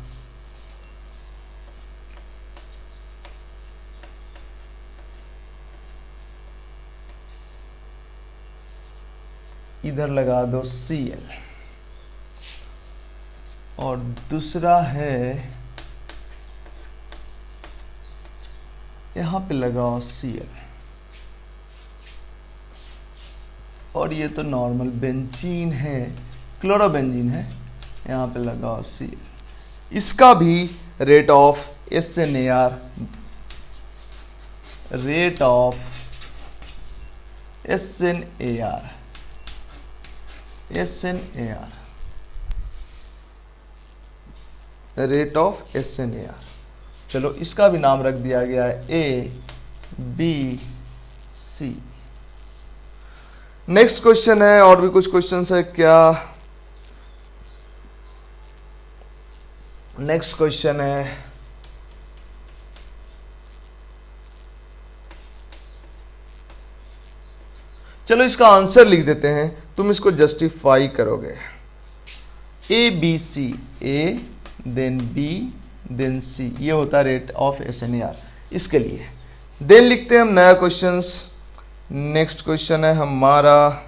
इधर लगा दो Cl, और दूसरा है यहां पे लगाओ Cl, और ये तो नॉर्मल बेंजीन है, क्लोरोबेंजीन है, यहां पे लगाओ Cl। इसका भी rate of SNAR, rate of SNAR, rate of SNAR। चलो इसका भी नाम रख दिया गया है ABC। नेक्स्ट क्वेश्चन है, और भी कुछ क्वेश्चंस है क्या? नेक्स्ट क्वेश्चन है चलो इसका आंसर लिख देते हैं, तुम इसको जस्टिफाई करोगे। ABC, A then B then C, ये होता है रेट ऑफ SNAR इसके लिए। देन लिखते हैं हम नया क्वेश्चंस। नेक्स्ट क्वेश्चन है हमारा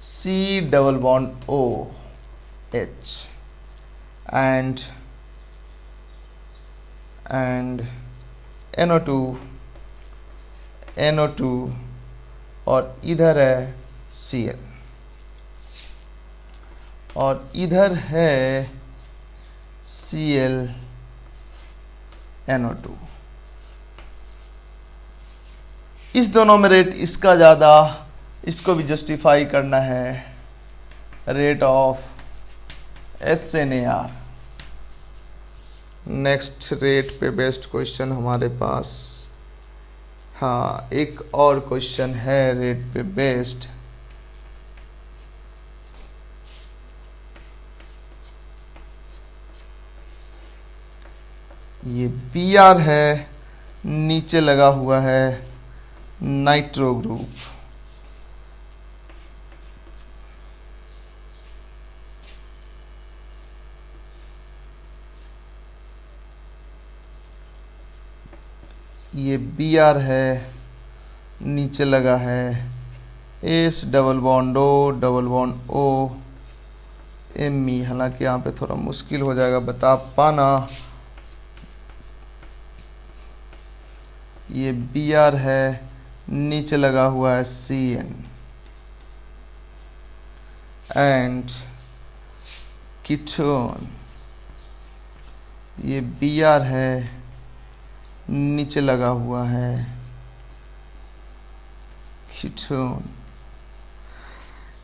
C double bond OH and NO2 NO2 और इधर है Cl और इधर है Cl NO2। इस दोनों में रेट इसका ज़्यादा, इसको भी जस्टिफाई करना है। Rate of SNAR। Next rate पे बेस्ड क्वेश्चन हमारे पास, हाँ एक और क्वेश्चन है रेट पे बेस्ड। ये Br है, नीचे लगा हुआ है नाइट्रो ग्रुप। ये Br है, नीचे लगा है S double bond O Me। हालांकि यहाँ पे थोड़ा मुश्किल हो जाएगा बता पाना। ये Br है, नीचे लगा हुआ है Cn एंड कीटोन। ये Br है, नीचे लगा हुआ है कीटोन।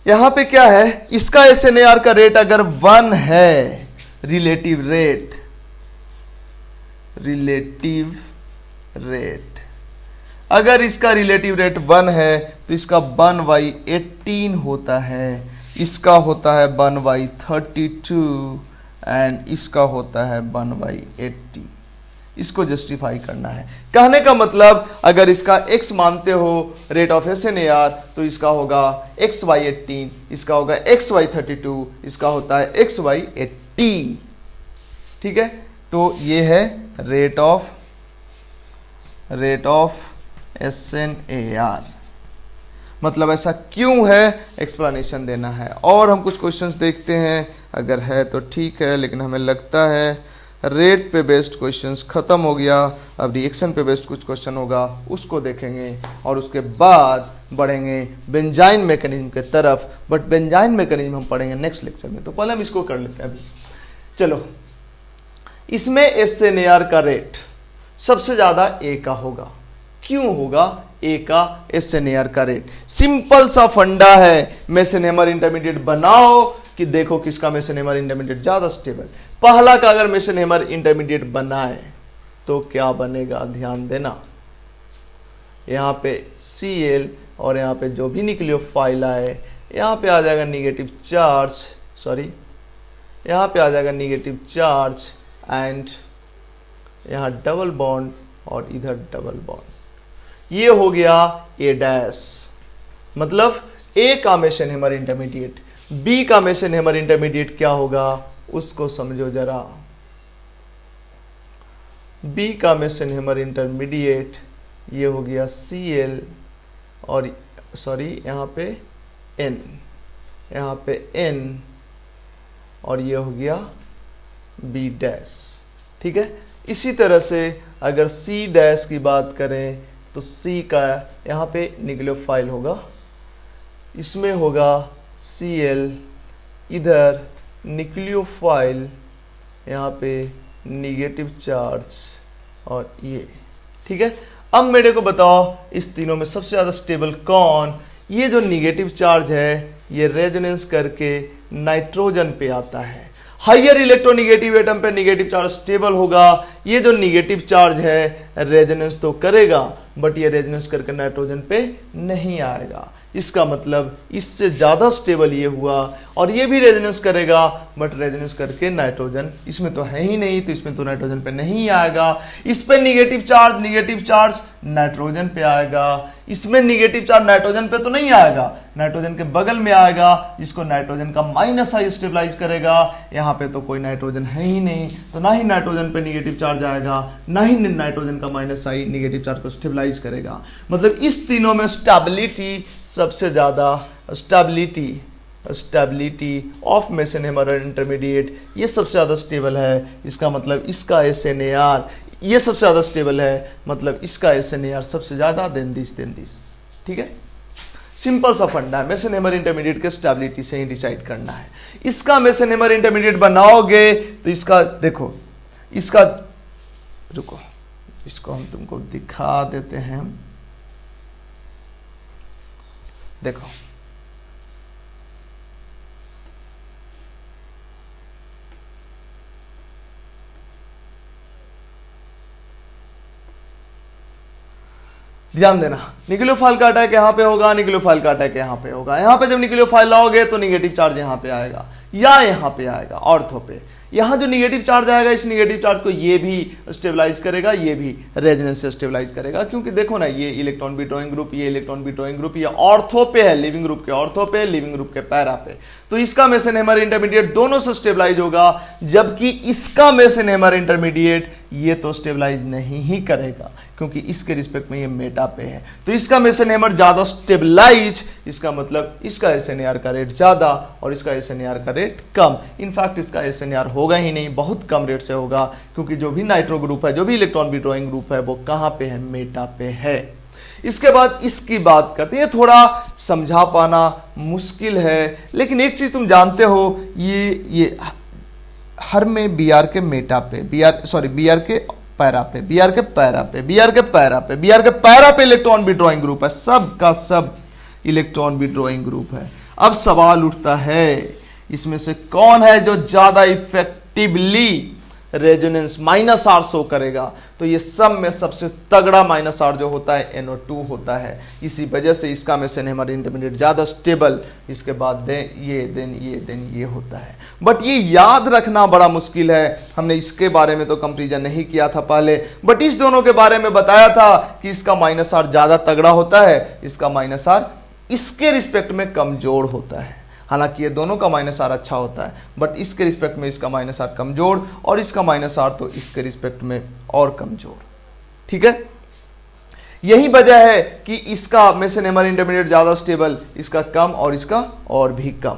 यहां पे क्या है, इसका SNAR का रेट अगर 1 है, रिलेटिव रेट अगर इसका रिलेटिव रेट 1 है तो इसका 1/18 होता है, इसका होता है 1/32 एंड इसका होता है 1/80। इसको जस्टिफाई करना है। कहने का मतलब अगर इसका x मानते हो रेट ऑफ SNAR तो इसका होगा x/18, इसका होगा x/32, इसका होता है x/80। ठीक है, तो ये है रेट ऑफ SNAR। मतलब ऐसा क्यों है, एक्सप्लेनेशन देना है। और हम कुछ क्वेश्चंस देखते हैं, अगर है तो ठीक है, लेकिन हमें लगता है रेट पे बेस्ड क्वेश्चंस खत्म हो गया। अब रिएक्शन पे बेस्ड कुछ क्वेश्चन होगा, उसको देखेंगे और उसके बाद बढ़ेंगे बेंजाइन मैकेनिज्म के तरफ। बट बेंजाइन मैकेनिज्म हम पढ़ेंगे नेक्स्ट लेक्चर में, तो पहले हम इसको कर लेते हैं अभी। चलो, इसमें SNAR का रेट सबसे ज्यादा A का होगा। क्यों होगा A का SNAR का रेट? सिंपल सा फंडा है, मेसेनहेमर इंटरमीडिएट बनाओ कि देखो किसका मेसेनहेमर इंटरमीडिएट ज्यादा स्टेबल। पहला का अगर मेसेनहेमर इंटरमीडिएट बनाए तो क्या बनेगा, ध्यान देना। यहाँ पे Cl और यहाँ पे जो भी न्यूक्लियोफाइल आए, यहाँ पे आ जाएगा निगेटिव चार्ज, यहाँ पे आ जाएगा निगेटिव चार्ज एंड यहाँ डबल बॉन्ड और इधर डबल बॉन्ड। ये हो गया A', मतलब A का मेसेनहेमर इंटरमीडिएट। B का मेसेनहेमर इंटरमीडिएट क्या होगा उसको समझो जरा। B का मेसेनहेमर इंटरमीडिएट ये हो गया Cl और यहाँ पे N और ये हो गया B'। ठीक है, इसी तरह से अगर C' की बात करें तो C का यहाँ पे न्यूक्लियोफाइल होगा, इसमें होगा Cl, इधर न्यूक्लियोफाइल, यहाँ पे निगेटिव चार्ज और ये। ठीक है, अब मेरे को बताओ इस तीनों में सबसे ज्यादा स्टेबल कौन? ये जो निगेटिव चार्ज है ये रेजोनेंस करके नाइट्रोजन पे आता है। हाइयर इलेक्ट्रोनिगेटिव एटम पे निगेटिव चार्ज स्टेबल होगा। ये जो निगेटिव चार्ज है रेजोनेंस तो करेगा बट ये रेजोनेंस करके नाइट्रोजन पे नहीं आएगा। इसका मतलब इससे ज्यादा स्टेबल ये हुआ और ये भी रेजोनेंस करेगा बट रेजोनेंस करके नाइट्रोजन इसमें तो है ही नहीं, तो इसमें तो नाइट्रोजन पे नहीं आएगा। इस पे निगेटिव चार्ज नाइट्रोजन पे आएगा, इसमें निगेटिव चार्ज नाइट्रोजन पे तो नहीं आएगा, नाइट्रोजन के बगल में आएगा, इसको नाइट्रोजन का माइनस आई स्टेबलाइज करेगा। यहाँ पे तो कोई नाइट्रोजन है ही नहीं, तो ना ही नाइट्रोजन पे निगेटिव चार्ज आएगा, ना ही नाइट्रोजन का माइनस आई निगेटिव चार्ज को स्टेबलाइज करेगा। मतलब इस तीनों में स्टेबिलिटी सबसे ज्यादा, स्टेबिलिटी ऑफ मेसेनहेमर इंटरमीडिएट ये सबसे ज्यादा स्टेबल है। इसका मतलब इसका SNAR ये सबसे ज़्यादा स्टेबल है, मतलब इसका SNAR सबसे ज़्यादा, देन दिस। ठीक है, सिंपल सा फंडा है, मेसेनहेमर इंटरमीडिएट के स्टेबिलिटी से ही डिसाइड करना है। इसका मेसेनहेमर इंटरमीडिएट बनाओगे तो इसका देखो, इसका रुको, इसको हम तुमको दिखा देते हैं। देखो ध्यान देना, न्यूक्लियोफाइल का अटैक यहाँ पे होगा, न्यूक्लियोफाइल का अटैक यहाँ पे होगा। यहाँ पे जब न्यूक्लियोफाइल लाओगे तो निगेटिव चार्ज यहाँ पे आएगा या यहाँ पे आएगा ऑर्थो पे। यहाँ जो निगेटिव चार्ज आएगा, इस निगेटिव चार्ज को ये भी स्टेबलाइज करेगा, ये भी रेजोनेंस से स्टेबलाइज करेगा, क्योंकि देखो ना, ये इलेक्ट्रॉन विड्रॉइंग ग्रुप, ये इलेक्ट्रॉन विड्रॉइंग ग्रुप, ये ऑर्थो पे है, लिविंग ग्रुप के ऑर्थो पे, लिविंग ग्रुप के पैरा पे। तो इसका मेसेनहेमर इंटरमीडिएट दोनों से स्टेबलाइज होगा, जबकि इसका मेसेनहेमर इंटरमीडिएट ये तो स्टेबलाइज नहीं ही करेगा, क्योंकि इसके रिस्पेक्ट में ये मेटा पे है। तो इसका मेसेनहेमर ज्यादा स्टेबलाइज, इसका मतलब इसका SNAR का रेट ज्यादा और इसका SNAR का रेट कम। इनफैक्ट इसका SNAR होगा ही नहीं, बहुत कम रेट से होगा, क्योंकि जो भी नाइट्रो ग्रुप है, जो भी इलेक्ट्रॉन विड्रॉइंग ग्रुप है, वो कहां पे है, मेटा पे है। इसके बाद इसकी बात करते हैं, थोड़ा समझा पाना मुश्किल है, लेकिन एक चीज तुम जानते हो, ये हर में Br के मेटा पे, Br के पैरा पे, Br के पैरा पे, Br के पैरा पे, Br के पैरा पे इलेक्ट्रॉन विड्रॉइंग ग्रुप है, सब का सब इलेक्ट्रॉन विड्रॉइंग ग्रुप है। अब सवाल उठता है, इसमें से कौन है जो ज्यादा इफेक्टिवली रेजोनेंस -R शो करेगा? तो ये सब में सबसे तगड़ा -R जो होता है NO2 होता है। इसी वजह से इसका मेसेनहेमर इंटरमीडिएट ज्यादा स्टेबल, इसके बाद देन ये होता है। बट ये याद रखना बड़ा मुश्किल है, हमने इसके बारे में तो कंपैरिजन नहीं किया था पहले, बट इस दोनों के बारे में बताया था कि इसका -R ज्यादा तगड़ा होता है, इसका -R इसके रिस्पेक्ट में कमजोर होता है। हालांकि ये दोनों का -R अच्छा होता है, बट इसके रिस्पेक्ट में इसका -R कमजोर और इसका -R तो इसके रिस्पेक्ट में और कमजोर। ठीक है, यही वजह है कि इसका मेसेनहेमर इंटरमीडिएट ज्यादा स्टेबल, इसका कम और इसका और भी कम।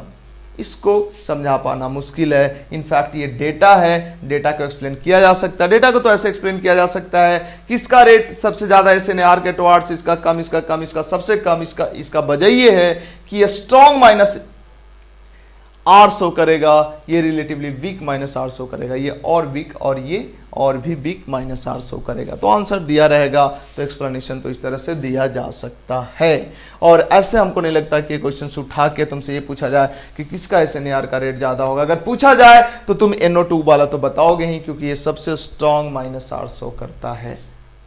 इसको समझा पाना मुश्किल है। इनफैक्ट ये डेटा है, डेटा को एक्सप्लेन किया जा सकता है। डेटा को तो ऐसे एक्सप्लेन किया जा सकता है कि इसका रेट सबसे ज्यादा SNAR के टुवर्ड्स, इसका कम, इसका कम, इसका सबसे कम। इसका वजह ये है कि ये स्ट्रॉन्ग -R शो करेगा, ये रिलेटिवली वीक -R शो करेगा, ये और वीक और ये और भी वीक -R शो करेगा। तो आंसर दिया रहेगा, तो एक्सप्लेनेशन तो इस तरह से दिया जा सकता है। और ऐसे हमको नहीं लगता कि क्वेश्चन उठा के तुमसे ये पूछा जाए कि किसका SNAR का रेट ज्यादा होगा। अगर पूछा जाए तो तुम NO2 वाला तो बताओगे ही, क्योंकि ये सबसे स्ट्रॉन्ग -R शो करता है।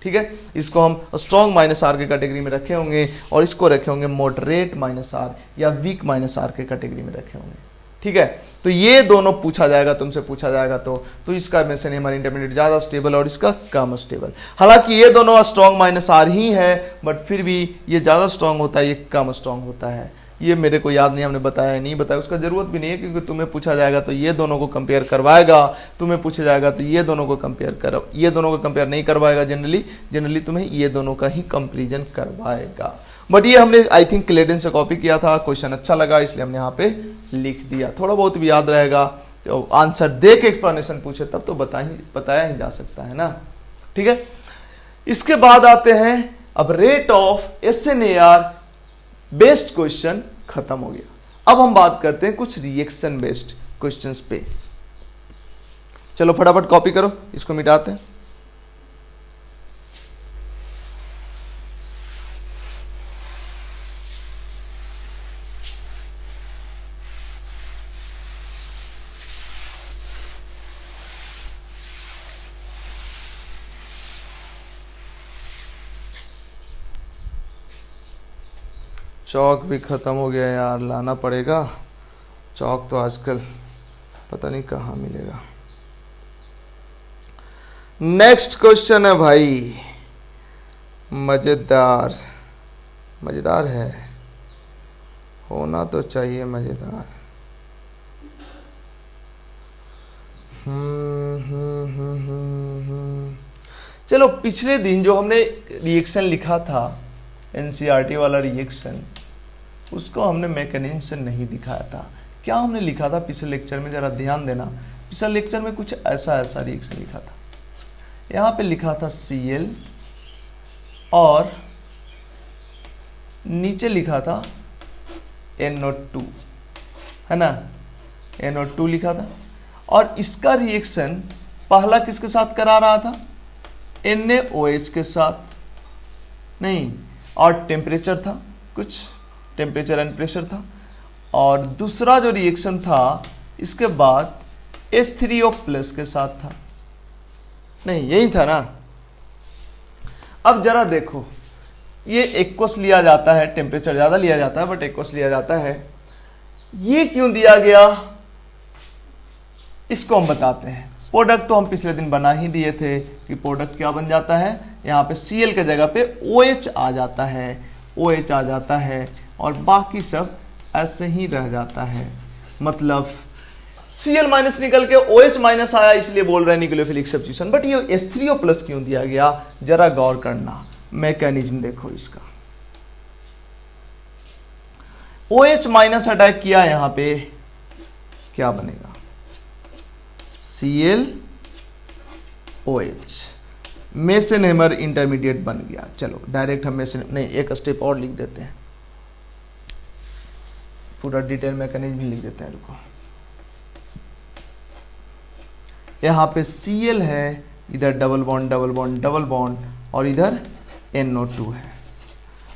ठीक है, इसको हम स्ट्रॉन्ग -R के कैटेगरी में रखे होंगे और इसको रखे होंगे मॉडरेट -R या वीक -R के कैटेगरी में रखे होंगे। ठीक है, तो ये दोनों पूछा जाएगा, तुमसे पूछा जाएगा तो इसका मेसेनहेमर इंटरमीडिएट ज्यादा स्टेबल और इसका कम स्टेबल। हालांकि ये दोनों स्ट्रॉन्ग -R ही है, बट फिर भी ये ज्यादा स्ट्रॉन्ग होता है, ये कम स्ट्रॉन्ग होता है। ये मेरे को याद नहीं, हमने बताया नहीं बताया, उसका जरूरत भी नहीं है, क्योंकि तुम्हें पूछा जाएगा तो ये दोनों को कंपेयर करवाएगा, तुम्हें पूछा जाएगा तो ये दोनों को कंपेयर नहीं करवाएगा। जनरली तुम्हें ये दोनों का ही कंपेरिजन करवाएगा। बट ये हमने आई थिंक क्लेडन से कॉपी किया था, क्वेश्चन अच्छा लगा इसलिए हमने यहाँ पे लिख दिया। थोड़ा बहुत भी याद रहेगा, तो आंसर दे के एक्सप्लेनेशन पूछे तब तो बताया ही जा सकता है ना। ठीक है, इसके बाद आते हैं अब rate of SNAR based question खत्म हो गया। अब हम बात करते हैं कुछ रिएक्शन बेस्ड क्वेश्चंस पे। चलो फटाफट कॉपी करो, इसको मिटाते हैं। चौक भी ख़त्म हो गया यार, लाना पड़ेगा चौक, तो आजकल पता नहीं कहाँ मिलेगा। नेक्स्ट क्वेश्चन है भाई, मजेदार है, होना तो चाहिए मजेदार। चलो, पिछले दिन जो हमने रिएक्शन लिखा था, NCERT वाला रिएक्शन, उसको हमने मैकेनिज्म से नहीं दिखाया था। क्या हमने लिखा था पिछले लेक्चर में, जरा ध्यान देना। पिछले लेक्चर में कुछ ऐसा रिएक्शन लिखा था। यहां पे लिखा था Cl और नीचे लिखा था NO2, है ना, NO2 लिखा था। और इसका रिएक्शन पहला किसके साथ करा रहा था? NaOH के साथ, नहीं, और टेम्परेचर था, कुछ टेम्परेचर एंड प्रेशर था। और दूसरा जो रिएक्शन था इसके बाद H3O प्लस के साथ था, नहीं यही था ना। अब जरा देखो, ये एक्वस लिया जाता है, टेम्परेचर ज्यादा लिया जाता है बट एक्वस लिया जाता है। ये क्यों दिया गया इसको हम बताते हैं। प्रोडक्ट तो हम पिछले दिन बना ही दिए थे कि प्रोडक्ट क्या बन जाता है, यहाँ पे Cl के जगह पे OH आ जाता है, OH आ जाता है और बाकी सब ऐसे ही रह जाता है। मतलब Cl माइनस निकल के OH माइनस आया, इसलिए बोल रहे हैं न्यूक्लियोफिलिक सब्स्टिट्यूशन। बट ये H3O प्लस क्यों दिया गया, जरा गौर करना, मैकेनिज्म देखो इसका। OH माइनस अटैक किया, यहां पे क्या बनेगा? Cl OH, मेसेनहेमर इंटरमीडिएट बन गया। चलो डायरेक्ट हम मेसन नहीं, एक स्टेप और लिख देते हैं, पूरा डिटेल मैकेनिज्म लिख देते हैं। रुको, यहां पे Cl है, इधर double bond double bond double bond और इधर NO2 है।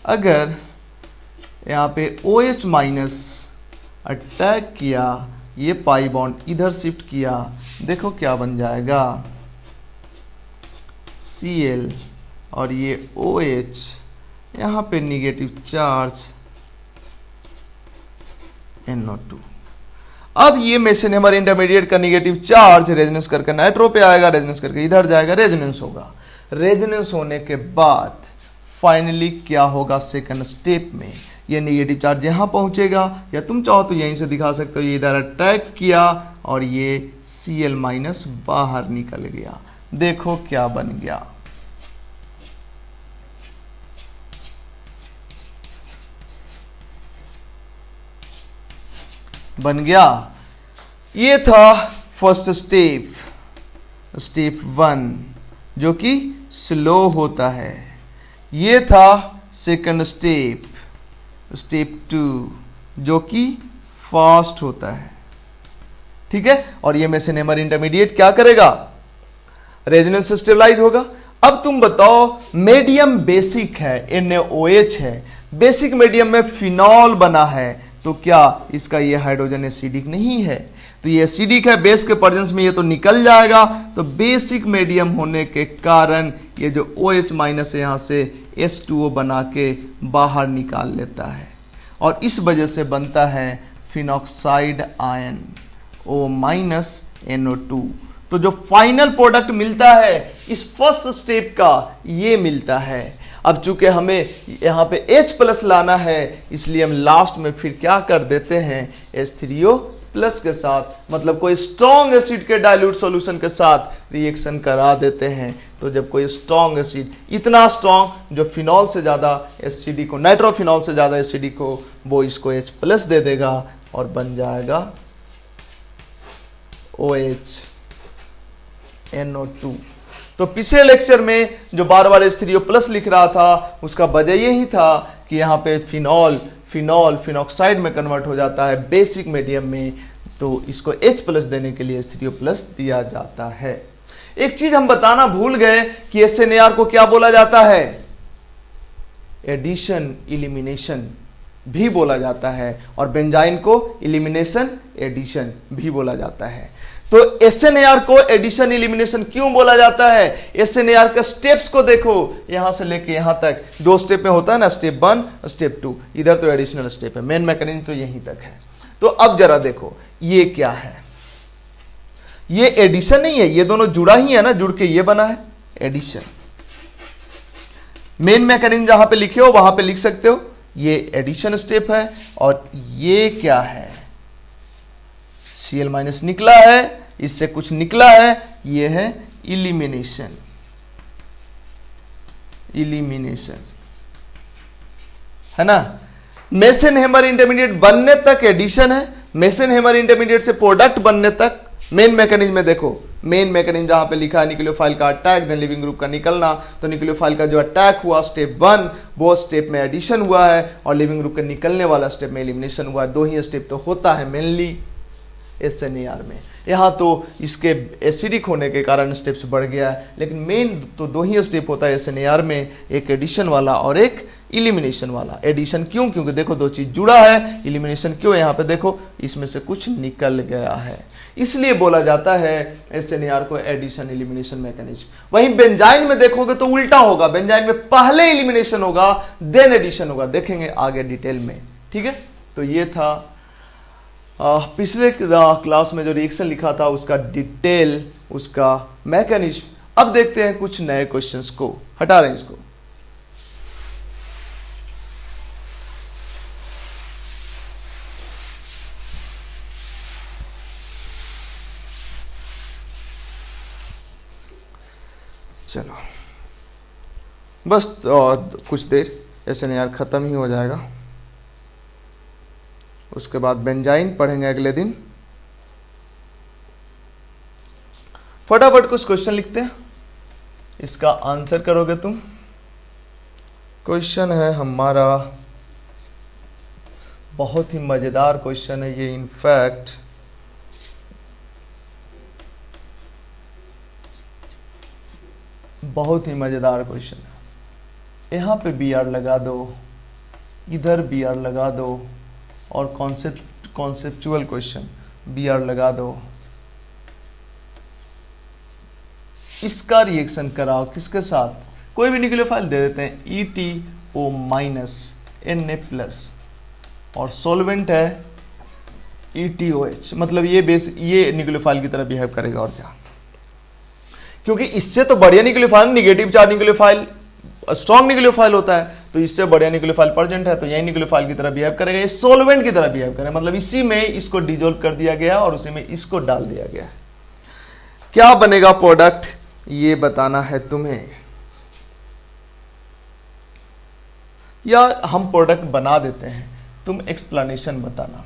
अगर यहाँ पे OH माइनस अटैक किया, ये पाई बॉन्ड इधर शिफ्ट किया, देखो क्या बन जाएगा, Cl और ये OH, यहाँ पे निगेटिव चार्ज NO2। अब ये मेसेनहेमर इंटरमीडिएट का निगेटिव चार्ज रेजोनेंस करके नाइट्रो पे आएगा, रेजोनेंस करके इधर जाएगा, रेजोनेंस होगा। रेजोनेंस होने के बाद फाइनली क्या होगा, सेकंड स्टेप में ये निगेटिव चार्ज यहां पहुंचेगा, या तुम चाहो तो यहीं से दिखा सकते हो, ये इधर अटैक किया और ये Cl माइनस बाहर निकल गया। देखो क्या बन गया, बन गया। ये था फर्स्ट स्टेप, स्टेप 1 जो कि स्लो होता है। ये था सेकंड स्टेप, स्टेप 2 जो कि फास्ट होता है। ठीक है, और ये मेसेनहेमर इंटरमीडिएट क्या करेगा, रेजोनेंस स्टेबलाइज होगा। अब तुम बताओ, मीडियम बेसिक है, NaOH है, बेसिक मीडियम में फिनॉल बना है, तो क्या इसका ये हाइड्रोजन एसिडिक नहीं है? तो ये एसिडिक है, बेस के प्रेजेंस में ये तो निकल जाएगा। तो बेसिक मीडियम होने के कारण ये जो OH माइनस है यहां से H2O बना के बाहर निकाल लेता है और इस वजह से बनता है phenoxide ion O minus NO2। तो जो फाइनल प्रोडक्ट मिलता है इस फर्स्ट स्टेप का, ये मिलता है। अब चूंकि हमें यहाँ पे H प्लस लाना है, इसलिए हम लास्ट में फिर क्या कर देते हैं, H3O प्लस के साथ, मतलब कोई स्ट्रॉन्ग एसिड के डाइल्यूट सॉल्यूशन के साथ रिएक्शन करा देते हैं। तो जब कोई स्ट्रॉन्ग एसिड, इतना स्ट्रॉन्ग जो फिनॉल से ज्यादा एसिडिक हो, नाइट्रोफिनॉल से ज्यादा एसिडिक हो, वो इसको H प्लस दे देगा और बन जाएगा OH NO2। तो पिछले लेक्चर में जो बार बार H3O प्लस लिख रहा था, उसका वजह यही था कि यहाँ पे फिनॉल फिनॉक्साइड में कन्वर्ट हो जाता है बेसिक मीडियम में, तो इसको H प्लस देने के लिए H3O प्लस दिया जाता है। एक चीज हम बताना भूल गए कि SNAR को क्या बोला जाता है, एडिशन इलिमिनेशन भी बोला जाता है, और बेंजाइन को इलिमिनेशन एडिशन भी बोला जाता है। तो SNAR को एडिशन इलिमिनेशन क्यों बोला जाता है? SNAR के स्टेप्स को देखो, यहां से लेके यहां तक 2 स्टेप में होता है ना, स्टेप 1 स्टेप 2, इधर तो एडिशनल स्टेप है, मेन मैकेनिज्म तो यहीं तक है। तो अब जरा देखो ये क्या है, ये एडिशन नहीं है, ये दोनों जुड़ा ही है ना, जुड़ के ये बना है एडिशन। मेन मैकेनिज्म जहां पे लिखे हो वहां पे लिख सकते हो, ये एडिशन स्टेप है। और ये क्या है, Cl माइनस निकला है, इससे कुछ निकला है, ये है इलिमिनेशन। इलिमिनेशन है ना। मेसेनहेमर इंटरमीडिएट बनने तक एडिशन है, मेसेनहेमर इंटरमीडिएट से प्रोडक्ट बनने तक मेन मैकेनिज्म में देखो मेन मैकेनिज्म जहां पे लिखा है न्यूक्लियोफाइल का अटैक देन लिविंग ग्रुप का निकलना, तो न्यूक्लियोफाइल का जो अटैक हुआ स्टेप 1 वो स्टेप में एडिशन हुआ है और लिविंग ग्रुप के निकलने वाला स्टेप में एलिमिनेशन हुआ है। 2 ही स्टेप तो होता है मेनली SNAR में। यहाँ तो इसके एसिडिक होने के कारण स्टेप्स बढ़ गया है, लेकिन मेन तो 2 ही स्टेप होता है SNAR में, एक एडिशन वाला और एक इलिमिनेशन वाला। एडिशन क्यों? क्योंकि देखो 2 चीज जुड़ा है। इलिमिनेशन क्यों? यहाँ पे देखो इसमें से कुछ निकल गया है, इसलिए बोला जाता है SNAR को एडिशन इलिमिनेशन मैकेनिज्म। वहीं बेंजाइन में देखोगे तो उल्टा होगा, बेंजाइन में पहले इलिमिनेशन होगा देन एडिशन होगा, देखेंगे आगे डिटेल में। ठीक है, तो ये था पिछले क्लास में जो रिएक्शन लिखा था उसका डिटेल, उसका मैकेनिज्म। अब देखते हैं कुछ नए क्वेश्चंस को, हटा रहे हैं इसको। चलो बस कुछ देर SNAR खत्म ही हो जाएगा, उसके बाद बेंजाइन पढ़ेंगे अगले दिन। फटाफट कुछ क्वेश्चन लिखते हैं, इसका आंसर करोगे तुम। क्वेश्चन है हमारा, बहुत ही मजेदार क्वेश्चन है ये, इनफैक्ट बहुत ही मजेदार क्वेश्चन है। यहां पे BR लगा दो, इधर BR लगा दो और कॉन्सेप्चुअल क्वेश्चन BR लगा दो। इसका रिएक्शन कराओ किसके साथ? कोई भी न्यूक्लियोफाइल दे देते हैं, ETO माइनस Na+ और सॉल्वेंट है ETOH, मतलब ये न्यूक्लियोफाइल की तरह बिहेव करेगा और क्या, क्योंकि इससे तो बढ़िया nucleophile negative charge nucleophile strong nucleophile होता है, तो इससे बढ़िया न्यूक्लियोफाइल प्रेजेंट है तो यही न्यूक्लियोफाइल की तरह बिहेव करेगा, ये सॉल्वेंट की तरह बिहेव करेगा, मतलब इसी में इसको डिजोल्व कर दिया गया और उसी में इसको डाल दिया गया। क्या बनेगा प्रोडक्ट ये बताना है तुम्हें, या हम प्रोडक्ट बना देते हैं, तुम एक्सप्लेनेशन बताना।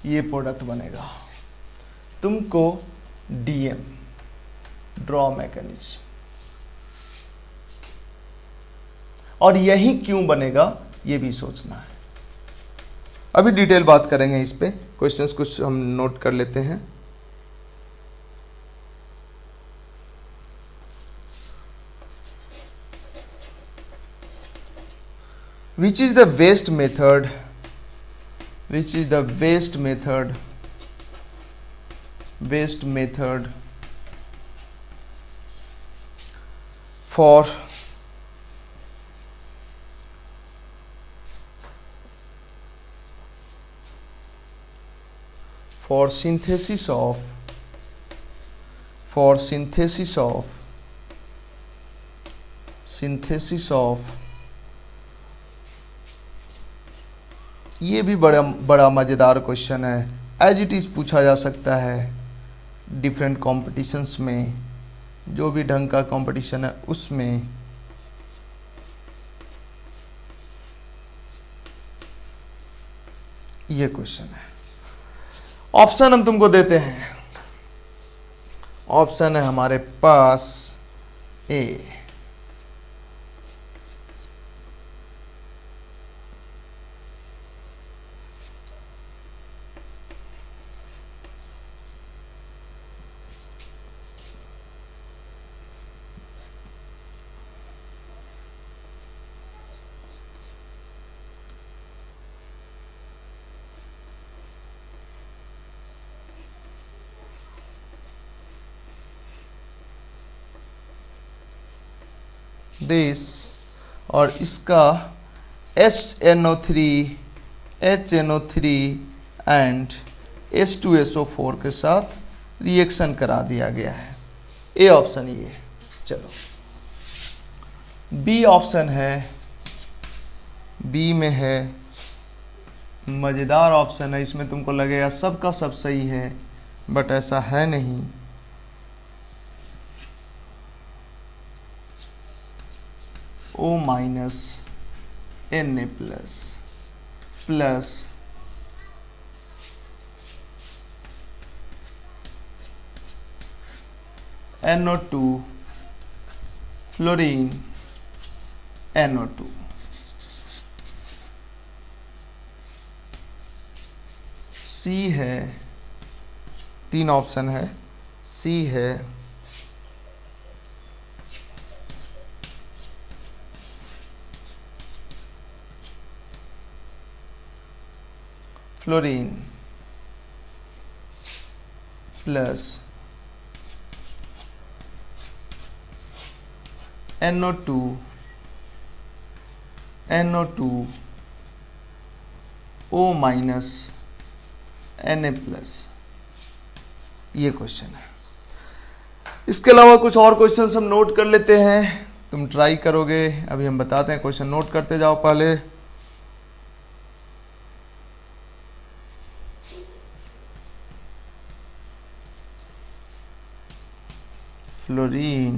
ये प्रोडक्ट बनेगा, तुमको DM ड्रॉ मैकेनिज्म, और यही क्यों बनेगा ये भी सोचना है। अभी डिटेल बात करेंगे इस पे, क्वेश्चंस कुछ हम नोट कर लेते हैं। Which is the best method for synthesis of ये भी बड़ा मजेदार क्वेश्चन है, एज इट इज पूछा जा सकता है डिफरेंट कॉम्पिटिशन्स में, जो भी ढंग का कंपटीशन है उसमें। ये क्वेश्चन है, ऑप्शन हम तुमको देते हैं। ऑप्शन है हमारे पास A, दिस, और इसका HNO3 एंड H2SO4 के साथ रिएक्शन करा दिया गया है। ए ऑप्शन ये। चलो बी ऑप्शन है, बी में है मजेदार ऑप्शन है, इसमें तुमको लगेगा सबका सब सही है, बट ऐसा है नहीं। O minus Na plus plus NO2 fluorine NO2। सी है, 3 ऑप्शन है। सी है fluorine plus NO2 O minus Na plus. ये क्वेश्चन है। इसके अलावा कुछ और क्वेश्चन हम नोट कर लेते हैं, तुम ट्राई करोगे। अभी हम बताते हैं, क्वेश्चन नोट करते जाओ पहले। Fluorine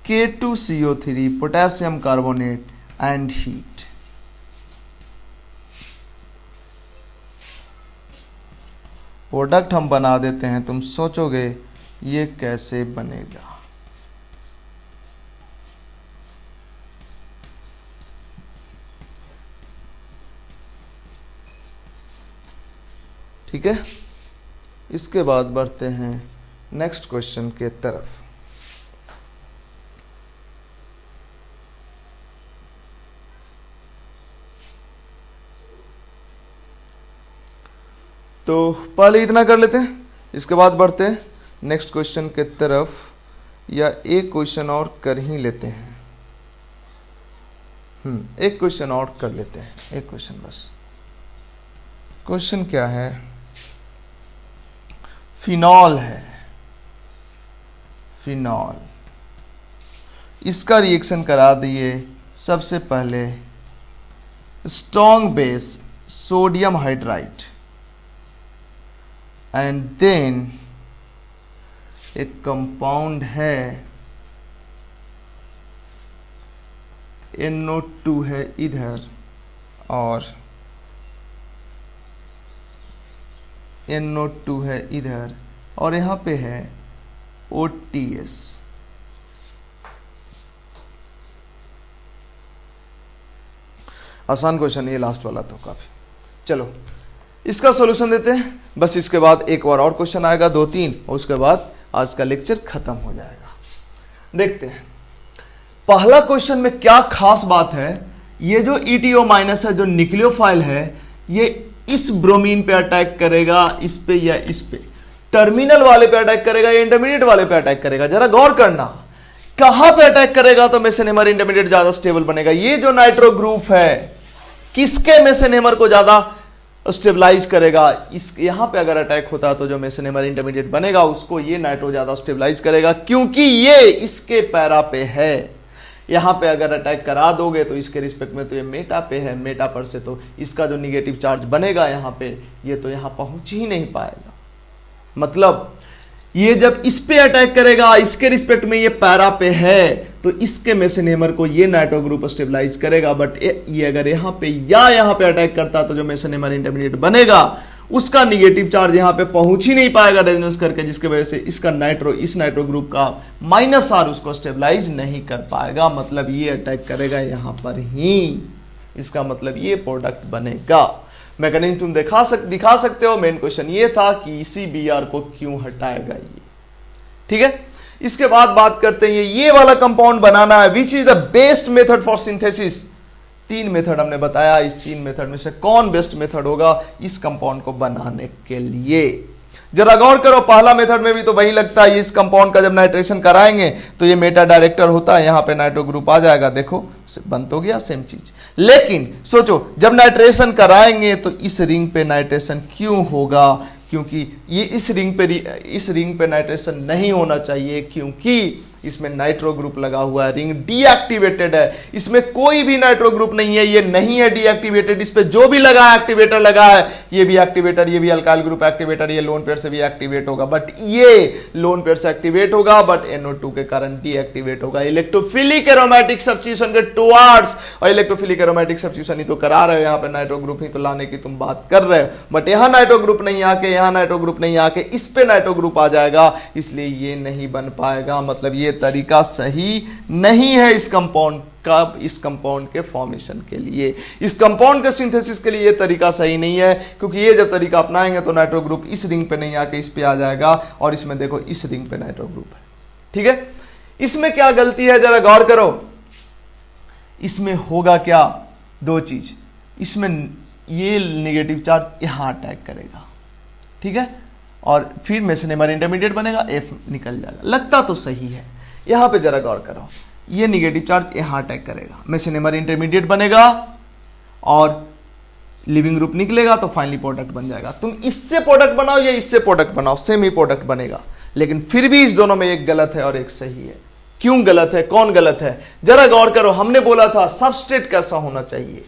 K2CO3 potassium carbonate and heat. Product हम बना देते हैं, तुम सोचोगे ये कैसे बनेगा। ठीक है, इसके बाद बढ़ते हैं नेक्स्ट क्वेश्चन के तरफ। तो पहले इतना कर लेते हैं, इसके बाद बढ़ते हैं नेक्स्ट क्वेश्चन के तरफ, या एक क्वेश्चन और कर ही लेते हैं। एक क्वेश्चन और कर लेते हैं, एक क्वेश्चन बस। क्वेश्चन क्या है? फिनॉल है, फिनॉल। इसका रिएक्शन करा दिए। सबसे पहले strong base sodium hydride and then एक कंपाउंड है NO2 है इधर और NO2 है इधर, और यहां पे है OTS। आसान क्वेश्चन ये लास्ट वाला तो काफी। चलो इसका सॉल्यूशन देते हैं, बस इसके बाद एक बार और क्वेश्चन आएगा, 2-3, और उसके बाद आज का लेक्चर खत्म हो जाएगा। देखते हैं पहला क्वेश्चन में क्या खास बात है। ये जो ETO माइनस है, जो न्यूक्लियोफाइल है, ये इस ब्रोमीन पे अटैक करेगा, इस पे या इस पे, टर्मिनल वाले पे अटैक करेगा या इंटरमीडिएट वाले पे अटैक करेगा। जरा गौर करना, कहां पे अटैक करेगा तो मेसेनेमर इंटरमीडिएट ज्यादा स्टेबल बनेगा। ये जो नाइट्रो ग्रुप है, किसके मेसेनेमर को ज्यादा स्टेबलाइज करेगा? इस यहां पे अगर अटैक होता है तो जो मेसेनेमर इंटरमीडिएट बनेगा उसको ये नाइट्रो ज्यादा स्टेबलाइज करेगा, क्योंकि ये इसके पैरा पे है। यहां पे अगर अटैक करा दोगे तो इसके रिस्पेक्ट में तो ये मेटा पे है, मेटा पर से तो इसका जो निगेटिव चार्ज बनेगा यहां पे, ये तो यहां पहुंच ही नहीं पाएगा। मतलब ये जब इस पे अटैक करेगा, इसके रिस्पेक्ट में ये पैरा पे है, तो इसके मेसेनेमर को ये नाइट्रो ग्रुप स्टेबलाइज करेगा। बट ये अगर यहाँ पे या यहाँ पे अटैक करता तो जो मेसेनेमर इंटरमीडिएट बनेगा उसका निगेटिव चार्ज यहाँ पे पहुंच ही नहीं पाएगा रेजोनेंस करके, जिसके वजह से इसका इस नाइट्रो ग्रुप का -R उसको स्टेबलाइज नहीं कर पाएगा। मतलब ये अटैक करेगा यहाँ पर ही, इसका मतलब ये प्रोडक्ट बनेगा। मैकेनिज्म तुम दिखा सकते हो। मेन क्वेश्चन ये था कि इसी Br को क्यों हटाएगा ये। ठीक है, इसके बाद बात करते हैं ये वाला कंपाउंड बनाना है, which is the best method for synthesis. 3 method हमने बताया, इस 3 मेथड में से कौन बेस्ट मेथड होगा इस कंपाउंड को बनाने के लिए। जरा गौर करो, पहला मेथड में भी तो वही लगता है, इस कंपाउंड का जब नाइट्रेशन कराएंगे तो ये मेटा डायरेक्टर होता है, यहां पे नाइट्रो ग्रुप आ जाएगा, देखो बन तो गया सेम चीज। लेकिन सोचो जब नाइट्रेशन कराएंगे तो इस रिंग पे नाइट्रेशन क्यों होगा? क्योंकि ये इस रिंग पे नाइट्रेशन नहीं होना चाहिए, क्योंकि इसमें नाइट्रो ग्रुप लगा हुआ है, रिंग डीएक्टिवेटेड है, इसमें कोई भी नाइट्रो ग्रुप नहीं है, ये नहीं है डीएक्टिवेटेड। इस पे जो भी लगा है एक्टिवेटर लगा है, ये भी एक्टिवेटर, ये भी अल्काइल ग्रुप एक्टिवेटर, ये लोन पेयर से भी एक्टिवेट होगा, बट ये लोन पेयर से एक्टिवेट होगा बट NO2 के कारण डीएक्टिवेट होगा। इलेक्ट्रोफिलिक एरोमेटिक सब्स्टिट्यूशन के टुवर्ड्स, और इलेक्ट्रोफिलिक एरोमेटिक सब्स्टिट्यूशन ही तो करा रहे हो, यहाँ पे नाइट्रो ग्रुप ही तो लाने की तुम बात कर रहे हो, बट यहाँ नाइट्रो ग्रुप नहीं आके, यहाँ नाइट्रो ग्रुप नहीं आके इस पे नाइट्रो ग्रुप आ जाएगा, इसलिए ये नहीं बन पाएगा। मतलब ये तरीका सही नहीं है इस कंपाउंड का, इस कंपाउंड के फॉर्मेशन के लिए, इस कंपाउंड के सिंथेसिस के लिए ये तरीका सही नहीं है, क्योंकि ये जब तरीका अपनाएंगे तो नाइट्रो ग्रुप इस रिंग पे नहीं आके इस पे आ जाएगा, और इसमें देखो इस रिंग पे नाइट्रो ग्रुप है। ठीक है, इसमें क्या गलती है जरा गौर करो, इसमें होगा क्या, दो चीज, इसमें ये नेगेटिव चार्ज यहां अटैक करेगा, ठीक है, और फिर मेसेनेमर इंटरमीडिएट बनेगा, F निकल जाएगा, लगता तो सही है। यहां पे जरा गौर करो, ये निगेटिव चार्ज यहां अटैक करेगा, मेसेनेमर इंटरमीडिएट बनेगा और लिविंग ग्रुप निकलेगा, तो फाइनली प्रोडक्ट बन जाएगा। तुम इससे प्रोडक्ट बनाओ या इससे प्रोडक्ट बनाओ, सेम ही प्रोडक्ट बनेगा, लेकिन फिर भी इस दोनों में एक गलत है और एक सही है। क्यों गलत है, कौन गलत है, जरा गौर करो। हमने बोला था सबस्ट्रेट कैसा होना चाहिए,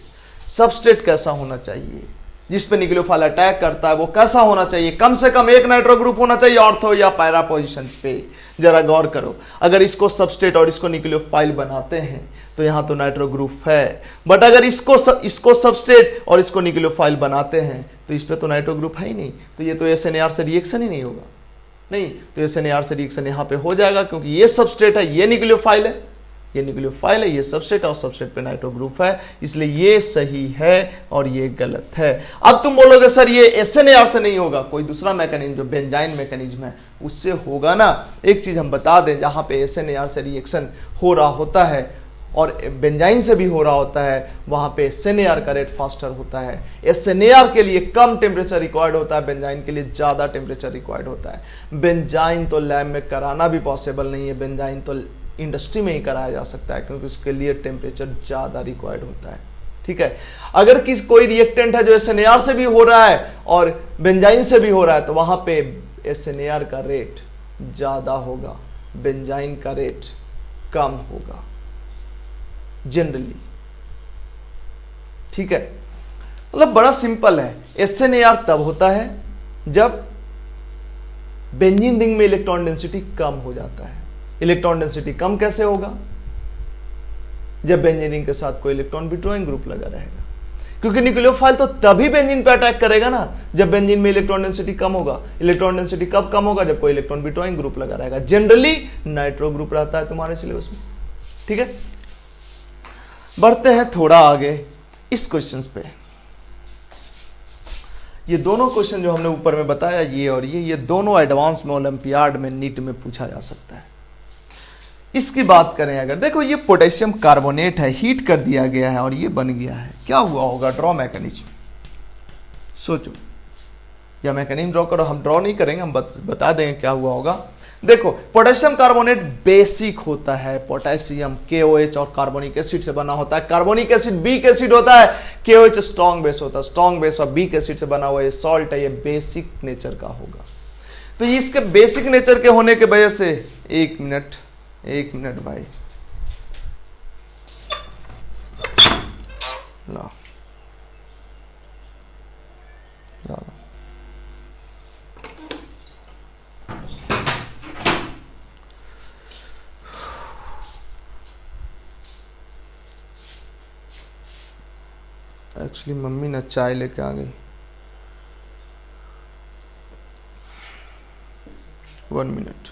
सबस्ट्रेट कैसा होना चाहिए, जिसपे न्यूक्लियोफाइल अटैक करता है वो कैसा होना चाहिए, कम से कम एक नाइट्रो ग्रुप होना चाहिए ऑर्थो या पैरा पोजीशन पे। जरा गौर करो, अगर इसको सबस्ट्रेट और इसको न्यूक्लियोफाइल बनाते हैं तो यहां तो नाइट्रो ग्रुप है, बट अगर इसको सबस्ट्रेट और इसको न्यूक्लियोफाइल बनाते हैं तो इस पे तो नाइट्रो ग्रुप है ही नहीं, तो ये तो SNAR से रिएक्शन ही नहीं होगा, नहीं तो SNAR से रिएक्शन यहां पे हो जाएगा, क्योंकि ये सबस्ट्रेट है, ये न्यूक्लियोफाइल है, ये न्यूक्लियोफाइल है, ये सबस्ट्रेट और सबस्ट्रेट पे नाइट्रो ग्रुप है, इसलिए ये सही है और ये गलत है। अब तुम बोलोगे सर ये SNAR से नहीं होगा, कोई दूसरा मैकेनिज्म जो बेंजाइन मैकेनिज्म है उससे होगा ना। एक चीज हम बता दें, जहां पे SNAR से रिएक्शन हो रहा होता है और बेंजाइन से भी हो रहा होता है, वहां पे SNAR का रेट फास्टर होता है। SNAR के लिए कम टेम्परेचर रिक्वायर्ड होता है, बेंजाइन के लिए ज्यादा टेम्परेचर रिक्वायर्ड होता है। बेंजाइन तो लैब में कराना भी पॉसिबल नहीं है, बेंजाइन तो इंडस्ट्री में ही कराया जा सकता है, क्योंकि उसके लिए टेम्परेचर ज्यादा रिक्वायर्ड होता है। ठीक है, अगर कोई रिएक्टेंट है जो SNAR से भी हो रहा है और बेंजाइन से भी हो रहा है, तो वहां पे SNAR का रेट ज्यादा होगा, बेंजाइन का रेट कम होगा जनरली। ठीक है, मतलब बड़ा सिंपल है। SNAR तब होता है जब बेंजीन रिंग में इलेक्ट्रॉन डेंसिटी कम हो जाता है। इलेक्ट्रॉन डेंसिटी कम कैसे होगा, जब बेंजीन रिंग के साथ कोई इलेक्ट्रॉन विड्रॉइंग ग्रुप लगा रहेगा, क्योंकि न्यूक्लियोफाइल तो तभी बेंजीन पे अटैक करेगा ना जब बेंजीन में इलेक्ट्रॉन डेंसिटी कम होगा। इलेक्ट्रॉन डेंसिटी कब कम होगा, जब कोई इलेक्ट्रॉन विड्रॉइंग ग्रुप लगा रहेगा, जनरली नाइट्रो ग्रुप रहता है तुम्हारे सिलेबस में। ठीक है, बढ़ते हैं थोड़ा आगे इस क्वेश्चन पे। ये दोनों क्वेश्चन जो हमने ऊपर में बताया, ये और ये दोनों एडवांस में, ओलंपियाड में, नीट में पूछा जा सकता है। इसकी बात करें अगर, देखो ये पोटेशियम कार्बोनेट है, हीट कर दिया गया है और ये बन गया है, क्या हुआ होगा, ड्रॉ मैकेनिज्म। सोचो, या मैकेनिज्म ड्रॉ करो, हम ड्रॉ नहीं करेंगे, हम बता देंगे क्या हुआ होगा। देखो पोटेशियम कार्बोनेट बेसिक होता है, पोटेशियम KOH और कार्बोनिक एसिड से बना होता है। कार्बोनिक एसिड वीक एसिड होता है, KOH स्ट्रॉन्ग बेस होता है, स्ट्रॉन्ग बेस और वीक एसिड से बना हुआ ये सॉल्ट है, ये बेसिक नेचर का होगा। तो इसके बेसिक नेचर के होने के वजह से, एक मिनट भाई, ला एक्चुअली मम्मी ना चाय लेके आ गई, 1 मिनट।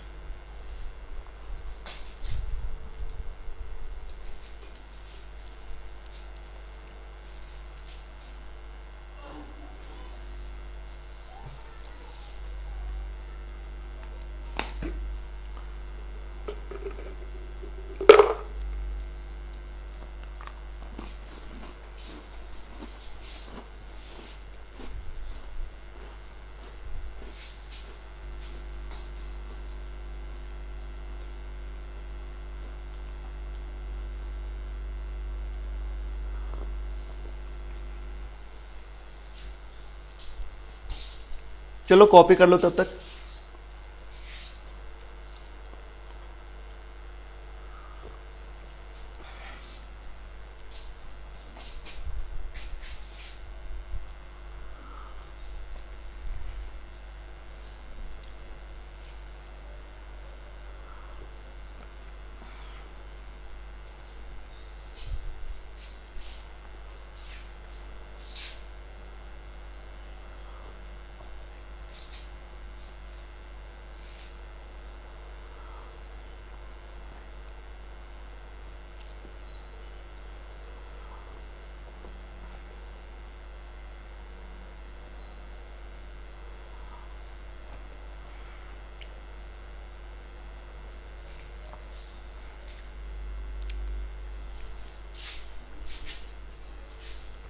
चलो कॉपी कर लो तब तक।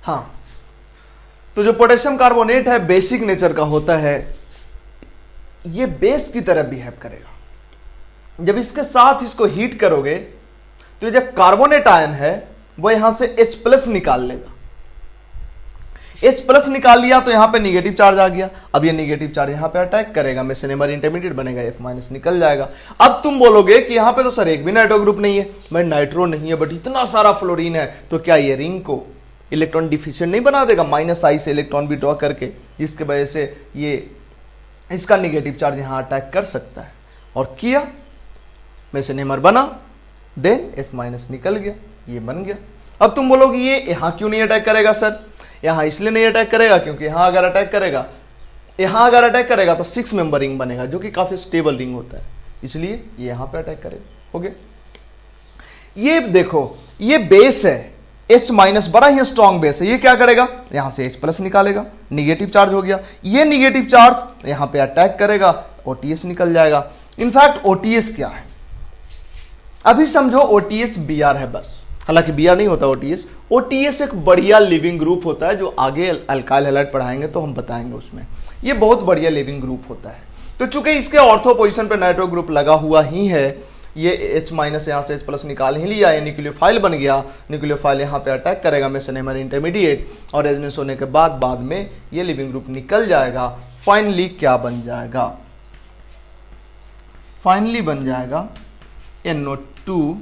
हाँ, तो जो पोटेशियम कार्बोनेट है बेसिक नेचर का होता है, ये बेस की तरह बिहेव करेगा। जब इसके साथ इसको हीट करोगे तो जो कार्बोनेट आयन है वो यहां से H प्लस निकाल लेगा। H प्लस निकाल लिया तो यहां पे निगेटिव चार्ज आ गया। अब ये निगेटिव चार्ज यहां पे अटैक करेगा, मेसेनेमर इंटरमीडिएट बनेगा, F माइनस निकल जाएगा। अब तुम बोलोगे कि यहां पे तो सर एक भी नाइट्रो ग्रुप नहीं है, भाई नाइट्रो नहीं है बट इतना सारा फ्लोरीन है, तो क्या ये रिंग को इलेक्ट्रॉन डिफिशिएंट नहीं बना देगा, -I से इलेक्ट्रॉन भी ड्रॉ करके, जिसके वजह से ये इसका निगेटिव चार्ज यहां अटैक कर सकता है। और किया, मेसेनेमर बना, देन F माइनस निकल गया, ये बन गया। अब तुम बोलोगे ये यहां क्यों नहीं अटैक करेगा सर? यहां इसलिए नहीं अटैक करेगा क्योंकि यहां अगर अटैक करेगा तो 6 मेंबर रिंग बनेगा, जो कि काफी स्टेबल रिंग होता है, इसलिए ये यहां पे अटैक करेगा। हो गया। ये देखो, ये बेस है H माइनस, बड़ा ही स्ट्रॉन्ग बेस है, ये क्या करेगा, यहां से H प्लस निकालेगा, निगेटिव चार्ज हो गया, ये निगेटिव चार्ज यहां पे अटैक करेगा, OTS निकल जाएगा। इनफैक्ट OTS क्या है, अभी समझो OTS Br है बस, हालांकि Br नहीं होता OTS एक बढ़िया लिविंग ग्रुप होता है, जो आगे अल्काइल हैलाइड पढ़ाएंगे तो हम बताएंगे उसमें, ये बहुत बढ़िया लिविंग ग्रुप होता है। तो चूंकि इसके ऑर्थो पोजीशन पे नाइट्रो ग्रुप लगा हुआ ही है, ये H माइनस यहां से H प्लस निकाल ही लिया, ये न्यूक्लियोफाइल बन गया, न्यूक्लियोफाइल यहां पे अटैक करेगा मेसेनेमर इंटरमीडिएट, और रेजोनेंस होने के बाद में ये लिविंग ग्रुप निकल जाएगा। फाइनली क्या बन जाएगा, फाइनली बन जाएगा NO2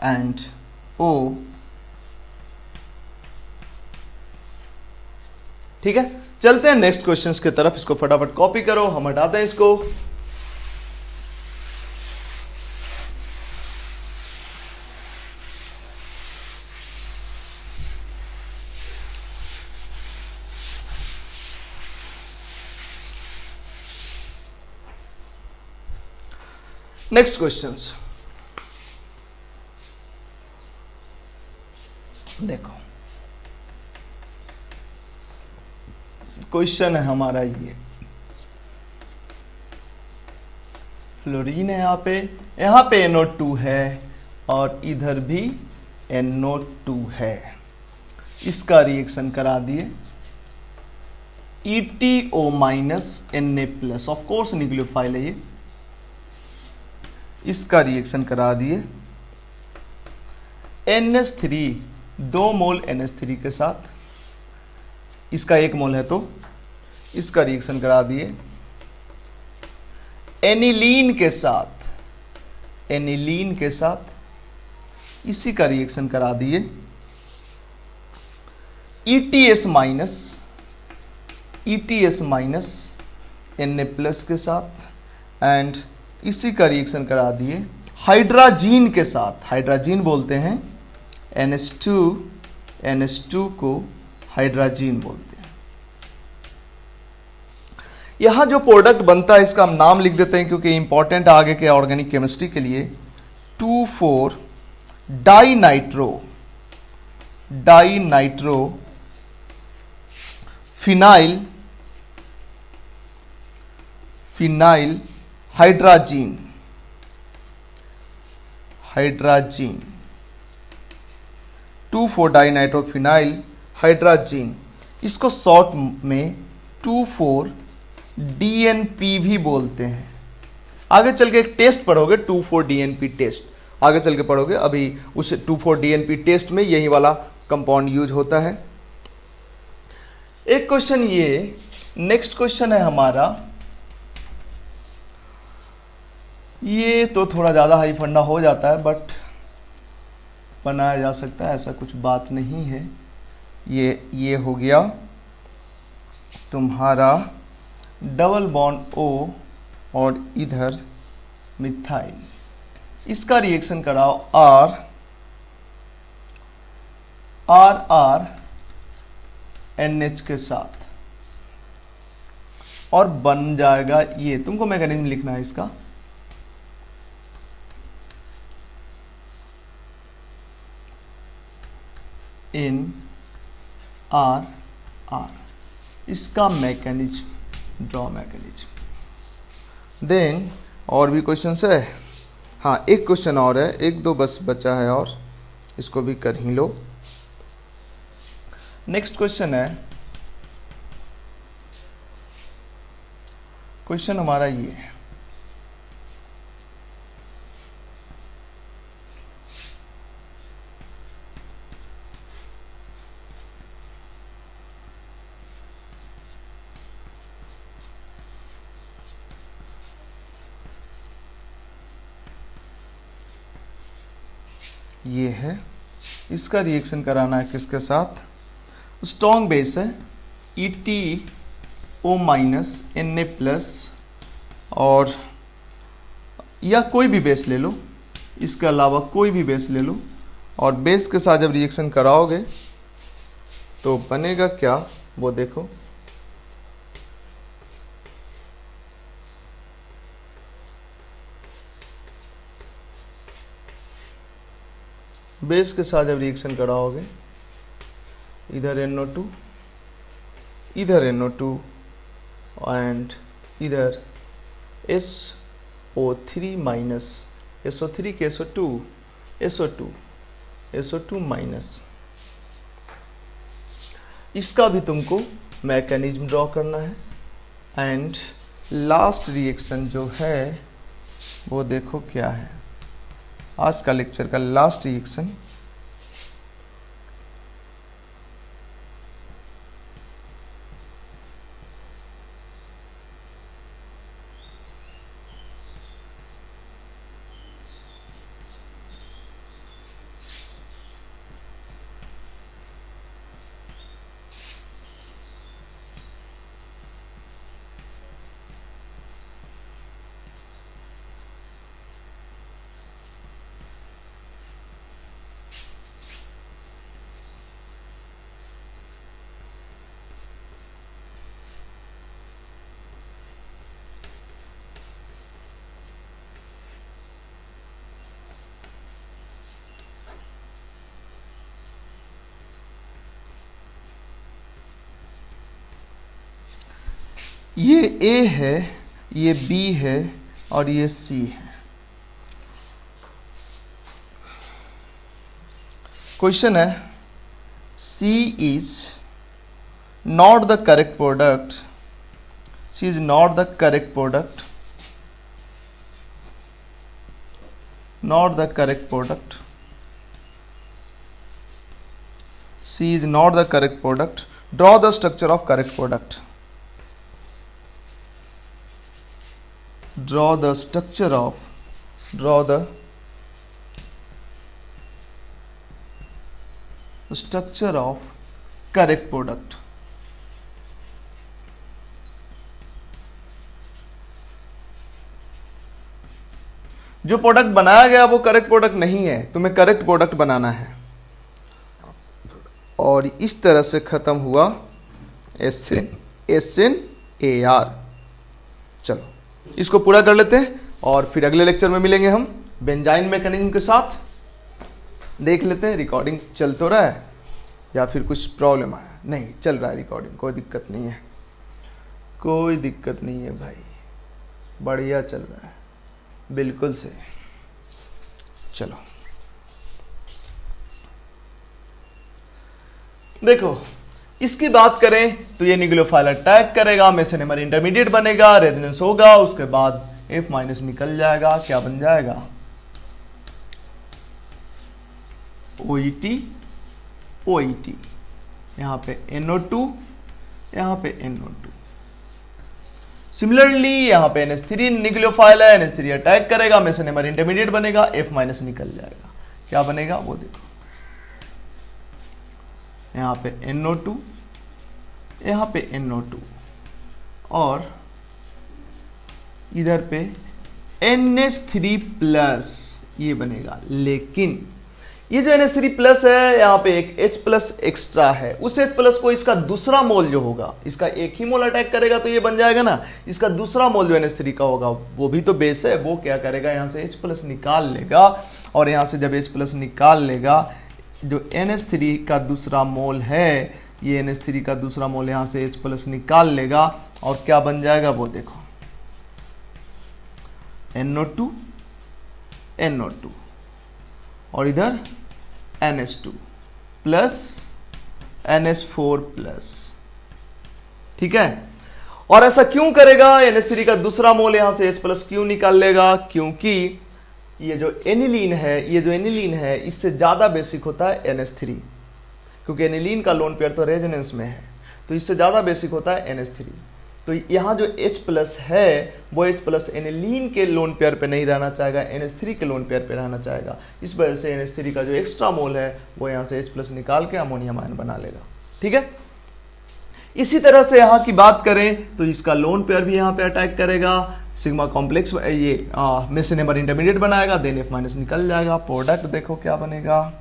एंड O। ठीक है, चलते हैं नेक्स्ट क्वेश्चंस की तरफ, इसको फटाफट कॉपी करो, हम हटाते हैं इसको। नेक्स्ट क्वेश्चंस देखो, क्वेश्चन है हमारा ये, फ्लोरीन है यहाँ पे NO2 है और इधर भी NO2 है, इसका रिएक्शन करा दिए ETO minus Na plus, of course nucleophile है ये, इसका रिएक्शन करा दिए NH3, 2 मोल NH3 के साथ, इसका 1 मोल है तो इसका रिएक्शन करा दिए एनिलीन के साथ, एनिलीन के साथ इसी का रिएक्शन करा दिए ETS माइनस Na प्लस के साथ, एंड इसी का रिएक्शन करा दिए हाइड्राजीन के साथ, हाइड्राजीन बोलते हैं NH2 को हाइड्राजीन बोलते हैं। यहां जो प्रोडक्ट बनता है इसका हम नाम लिख देते हैं क्योंकि इंपॉर्टेंट आगे के ऑर्गेनिक केमिस्ट्री के लिए, 2,4 dinitro phenyl hydrazine 2,4 dinitrophenyl hydrazine, इसको शॉर्ट में 2,4 DNP भी बोलते हैं। आगे चल के एक टेस्ट पढ़ोगे 2,4 DNP टेस्ट, आगे चल के पढ़ोगे, अभी उस 2,4 DNP टेस्ट में यही वाला कंपाउंड यूज होता है। एक क्वेश्चन ये, नेक्स्ट क्वेश्चन है हमारा, ये तो थोड़ा ज़्यादा हाई फंडा हो जाता है बट बनाया जा सकता है, ऐसा कुछ बात नहीं है। ये हो गया तुम्हारा डबल बॉन्ड O और इधर मिथाइल, इसका रिएक्शन कराओ R NH के साथ और बन जाएगा ये। तुमको मैकेनिज्म लिखना है इसका, NRR, इसका मैकेनिज्म, ड्रॉ मैकेनिज्म। देन और भी क्वेश्चंस है, हाँ एक क्वेश्चन और है, एक दो बस बचा है और इसको भी कर ही लो। नेक्स्ट क्वेश्चन है, क्वेश्चन हमारा ये है, ये है, इसका रिएक्शन कराना है किसके साथ, स्ट्रॉन्ग बेस है ETO माइनस Na प्लस, और या कोई भी बेस ले लो, इसके अलावा कोई भी बेस ले लो, और बेस के साथ जब रिएक्शन कराओगे तो बनेगा क्या वो देखो। बेस के साथ जब रिएक्शन कराओगे, इधर NO2, इधर NO2 एंड इधर SO3 माइनस, SO3 के SO2 माइनस, इसका भी तुमको मैकेनिज्म ड्रॉ करना है। एंड लास्ट रिएक्शन जो है वो देखो क्या है, आज का लेक्चर का लास्ट रिएक्शन, ये A है, ये B है और ये C है। क्वेश्चन है, C is not the correct product, C is not the correct product, not the correct product, C is not the correct product, draw the structure of correct product, draw the structure of, draw the structure of correct product। जो product बनाया गया वो correct product नहीं है, तुम्हें correct product बनाना है। और इस तरह से खत्म हुआ SNAR। चलो इसको पूरा कर लेते हैं और फिर अगले लेक्चर में मिलेंगे हम बेंजाइन मैकेनिज्म के साथ। देख लेते हैं रिकॉर्डिंग चल तो रहा है या फिर कुछ प्रॉब्लम आया। नहीं चल रहा है रिकॉर्डिंग, कोई दिक्कत नहीं है, कोई दिक्कत नहीं है भाई, बढ़िया चल रहा है, बिल्कुल से। चलो देखो, इसकी बात करें तो ये न्यूक्लियोफाइल अटैक करेगा, मेसेनमर इंटरमीडिएट बनेगा, रेजोनेंस होगा, उसके बाद F- निकल जाएगा, क्या बन जाएगा OET। यहाँ पे NO2 यहाँ पे NO2। सिमिलरली यहाँ पे NH3 न्यूक्लियोफाइल है, NH3 अटैक करेगा, मेसेनेमर इंटरमीडिएट बनेगा, F- निकल जाएगा। क्या बनेगा वो देखो, यहाँ पे NO2, यहाँ पे NO2 और इधर पे NH3 प्लस ये बनेगा। लेकिन ये जो NH3 प्लस है यहाँ पे एक H प्लस एक्स्ट्रा है, उस H प्लस को इसका दूसरा मोल जो होगा, इसका एक ही मोल अटैक करेगा तो ये बन जाएगा ना, इसका दूसरा मोल जो NH3 का होगा वो भी तो बेस है, वो क्या करेगा यहाँ से H प्लस निकाल लेगा, और यहाँ से जब H प्लस निकाल लेगा, जो NH3 का दूसरा मोल है, ये NH3 का दूसरा मोल यहाँ से H प्लस निकाल लेगा और क्या बन जाएगा वो देखो, NO2 NO2 और इधर NH2 प्लस NH4 प्लस। ठीक है, और ऐसा क्यों करेगा, NH3 का दूसरा मोल यहां से H प्लस क्यों निकाल लेगा, क्योंकि ये जो एनिलीन है इससे ज्यादा बेसिक होता है NH3, क्योंकि एनिलीन का लोन पेयर तो रेजोनेंस में है, तो इससे ज्यादा बेसिक होता है NH3। तो यहाँ जो H प्लस है वो H प्लस एनिलीन के लोन पेयर पे नहीं रहना चाहेगा, NH3 के लोन पेयर पे रहना चाहेगा। इस वजह से NH3 का जो एक्स्ट्रा मोल है वो यहाँ से H प्लस निकाल के अमोनियम आयन बना लेगा। ठीक है, इसी तरह से यहाँ की बात करें तो इसका लोन पेयर भी यहाँ पे अटैक करेगा, सिग्मा कॉम्प्लेक्स ये मेसेनेमर इंटरमीडिएट बनाएगा, देन F- निकल जाएगा। प्रोडक्ट देखो क्या बनेगा,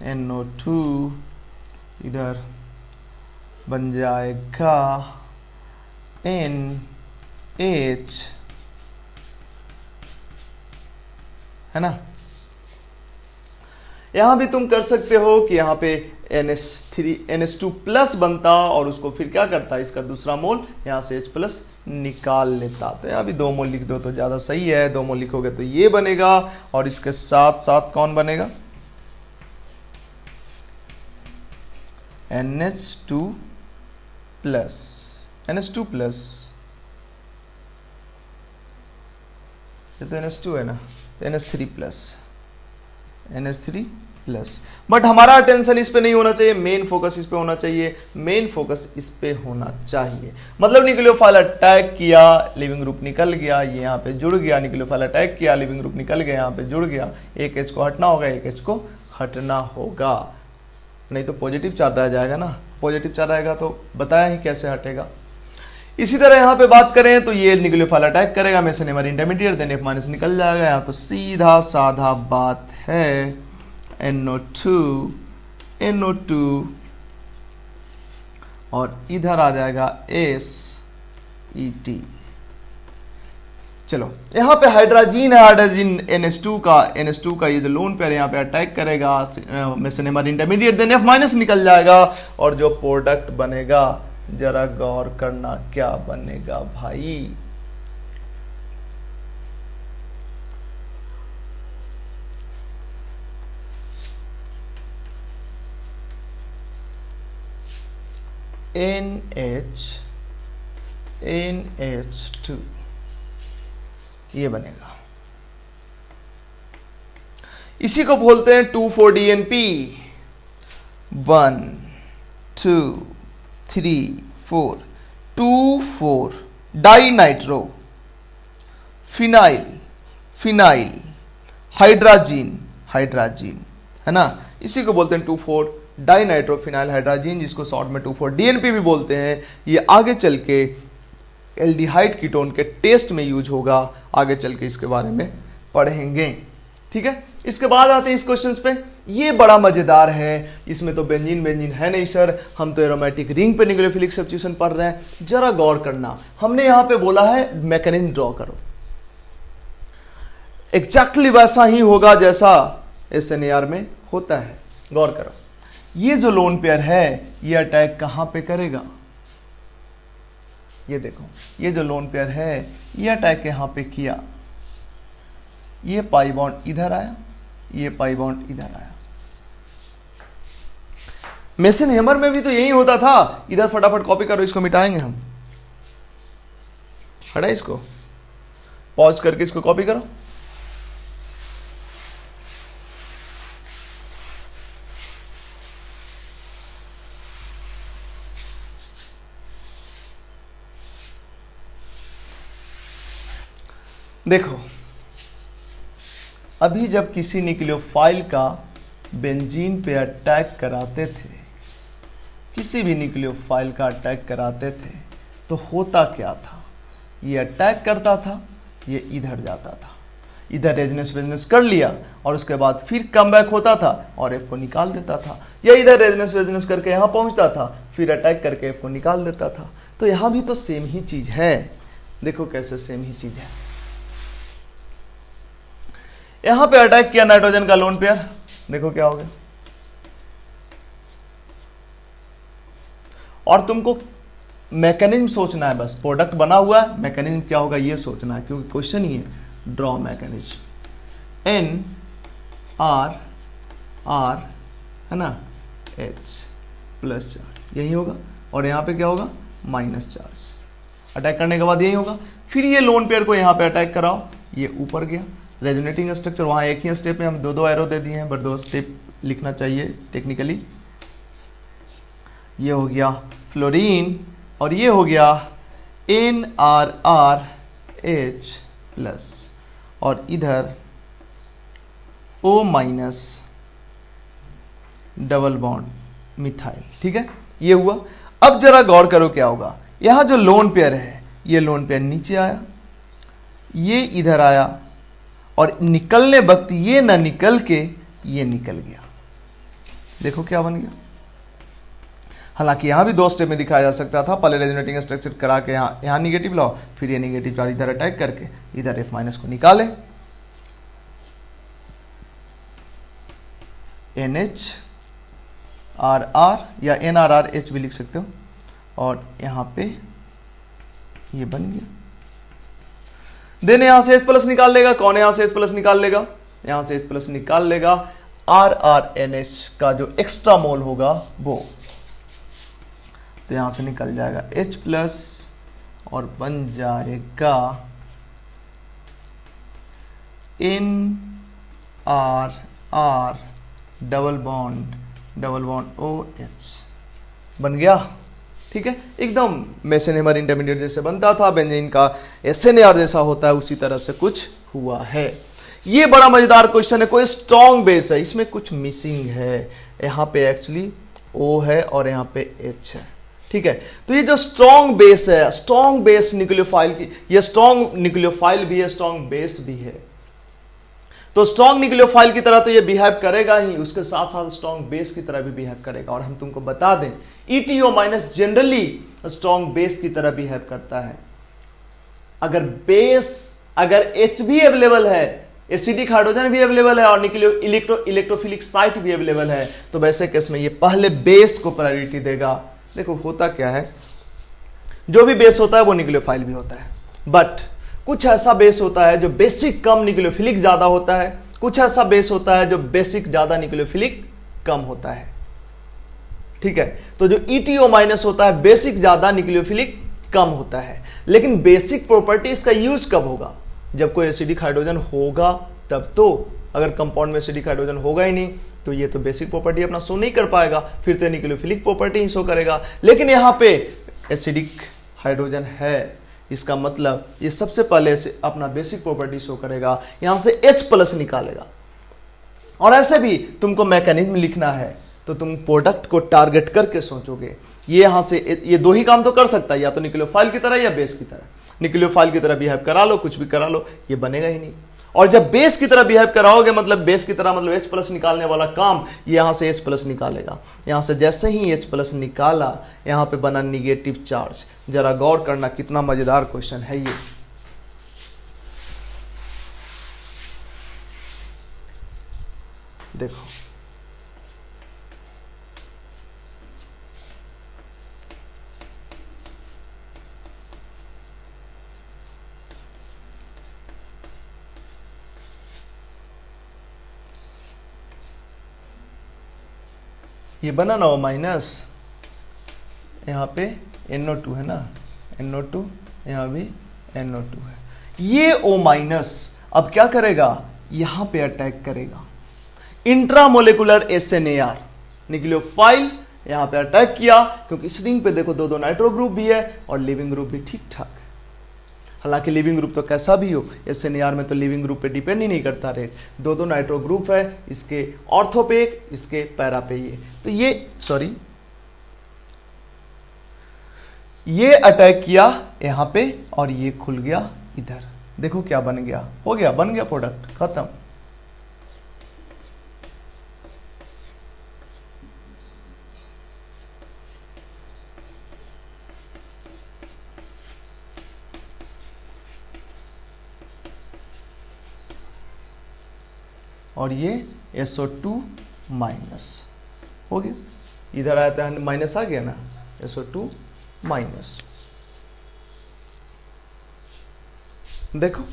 NO2 इधर बन जाएगा NH, है ना। यहां भी तुम कर सकते हो कि यहां पे NH2 प्लस बनता और उसको फिर क्या करता, इसका दूसरा मोल यहां से H प्लस निकाल लेता। तो यहां भी 2 मोल लिख दो तो ज्यादा सही है, 2 मोल लिखोगे तो ये बनेगा, और इसके साथ साथ कौन बनेगा, NH2 प्लस, NH2 प्लस, ये तो NH2 है ना, तो NH3 प्लस। बट हमारा अटेंशन इस पे नहीं होना चाहिए, मेन फोकस इस पे होना चाहिए, मेन फोकस इस पे होना चाहिए। मतलब न्यूक्लियोफाइल अटैक किया, लिविंग ग्रुप निकल गया, ये यहाँ पे जुड़ गया, न्यूक्लियोफाइल अटैक किया, लिविंग ग्रुप निकल गया, यहाँ पे जुड़ गया, एक H को हटना होगा, एक H को हटना होगा, नहीं तो पॉजिटिव चार्ज रह जाएगा ना, पॉजिटिव चार्ज रहेगा तो बताया ही कैसे हटेगा। इसी तरह यहाँ पे बात करें तो ये न्यूक्लियोफाइल अटैक करेगा, मेसेनेमर इंटरमीडिएट, देन F- निकल जाएगा। यहाँ तो सीधा साधा बात है, NO2 और इधर आ जाएगा SET। चलो यहाँ पे हाइड्रोजन है, हाइड्रोजन NH2 का ये जो लोन पेयर यहाँ पे अटैक करेगा, मेसेनेमर इंटरमीडिएट, देन F- निकल जाएगा, और जो प्रोडक्ट बनेगा जरा गौर करना क्या बनेगा भाई, NH2 ये बनेगा। इसी को बोलते हैं 2,4-DNP, 1 2 3 4 2,4 die nitro phenyl hydrazine है ना, इसी को बोलते हैं 2,4 डाई नाइट्रो फिनाइल हाइड्राजीन, जिसको शॉर्ट में 2,4-DNP भी बोलते हैं। ये आगे चल के एल्डिहाइड कीटोन के टेस्ट में यूज होगा, आगे चल के इसके बारे में पढ़ेंगे। ठीक है, इसके बाद आते हैं इस क्वेश्चंस पे, ये बड़ा मजेदार है, इसमें तो बेंजीन है नहीं सर, हम तो एरोमेटिक रिंग पे न्यूक्लियोफिलिक सब्स्टिट्यूशन पढ़ रहे हैं। जरा गौर करना, हमने यहां पे बोला है मैकेनिज्म ड्रॉ करो, एग्जैक्टली वैसा ही होगा जैसा SNAR में होता है। गौर करो, ये जो लोन पेयर है ये अटैक कहां पे करेगा, ये देखो, ये जो लोन पेयर है ये अटैक यहां पे किया, ये पाई बॉन्ड इधर आया, ये पाई बॉन्ड इधर आया। मेसेनहेमर में भी तो यही होता था। इधर फटाफट कॉपी करो, इसको मिटाएंगे हम, हटा इसको, पॉज करके इसको कॉपी करो। देखो, अभी जब किसी न्यूक्लियोफाइल का बेंजीन पे अटैक कराते थे, किसी भी न्यूक्लियोफाइल का अटैक कराते थे, तो होता क्या था, ये अटैक करता था, ये इधर जाता था, इधर रेजोनेंस कर लिया और उसके बाद फिर कम बैक होता था और एफ को निकाल देता था, या इधर रेजोनेंस करके यहाँ पहुंचता था, फिर अटैक करके एफ को निकाल देता था। तो यहाँ भी तो सेम ही चीज है। देखो कैसे सेम ही चीज है। यहां पे अटैक किया नाइट्रोजन का लोन पेयर, देखो क्या हो गया। और तुमको मैकेनिज्म सोचना है, बस प्रोडक्ट बना हुआ है, मैकेनिज्म क्या होगा ये सोचना है, क्योंकि क्वेश्चन ही है draw mechanism. N R R है ना, एच प्लस चार्ज यही होगा, और यहां पे क्या होगा माइनस चार्ज। अटैक करने के बाद यही होगा। फिर ये लोन पेयर को यहां पे अटैक कराओ, ये ऊपर गया। रेजोनेटिंग स्ट्रक्चर वहां एक ही स्टेप में हम दो एरो दे दिए हैं, बट 2 स्टेप लिखना चाहिए टेक्निकली। ये हो गया फ्लोरीन और ये हो गया NRRH प्लस, और इधर O minus double bond methyl. ठीक है, ये हुआ। अब जरा गौर करो क्या होगा। यहां जो लोन पेयर है, ये लोन पेयर नीचे आया, ये इधर आया, और निकलने वक्त ये ना निकल के ये निकल गया। देखो क्या बन गया। हालांकि यहां भी 2 स्टेप में दिखाया जा सकता था, पहले रेजोनेटिंग स्ट्रक्चर करा के यहां निगेटिव लाओ, फिर ये निगेटिव चार्ज इधर अटैक करके इधर F माइनस को निकाले। NH RR या NRRH भी लिख सकते हो, और यहां पे ये बन गया। देन यहां से H प्लस निकाल लेगा। कौन यहां से H प्लस निकाल लेगा, यहां से H प्लस निकाल लेगा RRNH का जो एक्स्ट्रा मोल होगा वो, तो यहां से निकल जाएगा H प्लस और बन जाएगा NRR डबल बॉन्ड OH बन गया। ठीक है, एकदम मेसेनेमर इंटरमीडिएट जैसे बनता था, बेंजीन का SNAR जैसा होता है, उसी तरह से कुछ हुआ है। ये बड़ा मजेदार क्वेश्चन है। कोई स्ट्रॉन्ग बेस है, इसमें कुछ मिसिंग है। यहाँ पे एक्चुअली O है और यहाँ पे H है। ठीक है, तो ये जो स्ट्रॉन्ग बेस है, स्ट्रॉन्ग बेस न्यूक्लियोफाइल की, ये स्ट्रॉन्ग न्यूक्लियोफाइल भी है, स्ट्रॉन्ग बेस भी है। तो स्ट्रॉन्ग न्यूक्लियोफाइल की तरह तो ये बिहेव करेगा ही, उसके साथ साथ स्ट्रॉन्ग बेस की तरह भी बिहेव करेगा। और हम तुमको बता दें, ETO minus generally strong base की तरह बिहेव करता है। अगर H भी अवेलेबल है, एसिडिक हाइड्रोजन भी अवेलेबल है, और इलेक्ट्रोफिलिक साइट भी अवेलेबल है, तो वैसे केस में ये पहले बेस को प्रायोरिटी देगा। देखो होता क्या है, जो भी बेस होता है वो न्यूक्लियोफाइल भी होता है, बट कुछ ऐसा बेस होता है जो बेसिक कम न्यूक्लियोफिलिक ज्यादा होता है, कुछ ऐसा बेस होता है जो बेसिक ज्यादा न्यूक्लियोफिलिक कम होता है। ठीक है, तो जो ETO माइनस होता है, बेसिक ज्यादा न्यूक्लियोफिलिक कम होता है। लेकिन बेसिक प्रॉपर्टी इसका यूज कब होगा, जब कोई एसिडिक हाइड्रोजन होगा तब तो। अगर कंपाउंड में एसिडिक हाइड्रोजन होगा ही नहीं तो ये तो बेसिक प्रॉपर्टी अपना शो नहीं कर पाएगा, फिर तो न्यूक्लियोफिलिक प्रॉपर्टी ही शो करेगा। लेकिन यहां पे एसिडिक हाइड्रोजन है, इसका मतलब ये सबसे पहले से अपना बेसिक प्रॉपर्टी शो करेगा, यहां से H प्लस निकालेगा। और ऐसे भी तुमको मैकेनिज्म लिखना है तो तुम प्रोडक्ट को टारगेट करके सोचोगे। ये यहां से ये 2 ही काम तो कर सकता है, या तो न्यूक्लियोफाइल की तरह या बेस की तरह। न्यूक्लियोफाइल की तरह बिहेव करा लो, कुछ भी करा लो, ये बनेगा ही नहीं। और जब बेस की तरह बिहेव कराओगे, मतलब बेस की तरह मतलब H प्लस निकालने वाला काम, ये यहां से H प्लस निकालेगा। यहां से जैसे ही H प्लस निकाला, यहां पे बना निगेटिव चार्ज। जरा गौर करना, कितना मजेदार क्वेश्चन है ये। देखो ये बना ना O माइनस, यहाँ पे NO2 है ना, NO2, यहाँ भी NO2 है। ये O माइनस अब क्या करेगा, यहाँ पे अटैक करेगा। इंट्रामोलिकुलर SNAR न्यूक्लियोफाइल यहाँ पे अटैक किया, क्योंकि इस रिंग पे देखो 2 नाइट्रो ग्रुप भी है और लिविंग ग्रुप भी ठीक ठाक है। हालांकि लिविंग ग्रुप तो कैसा भी हो, SNAR में तो लिविंग ग्रुप पे डिपेंड ही नहीं करता रेट। दो नाइट्रो ग्रुप है, इसके ऑर्थो पे एक, इसके पैरा पे ये। तो ये अटैक किया यहां पे और ये खुल गया इधर। देखो क्या बन गया, हो गया, बन गया प्रोडक्ट, खत्म। और ये SO2 माइनस हो गया, इधर आया था माइनस आ गया ना, SO2 माइनस। देखो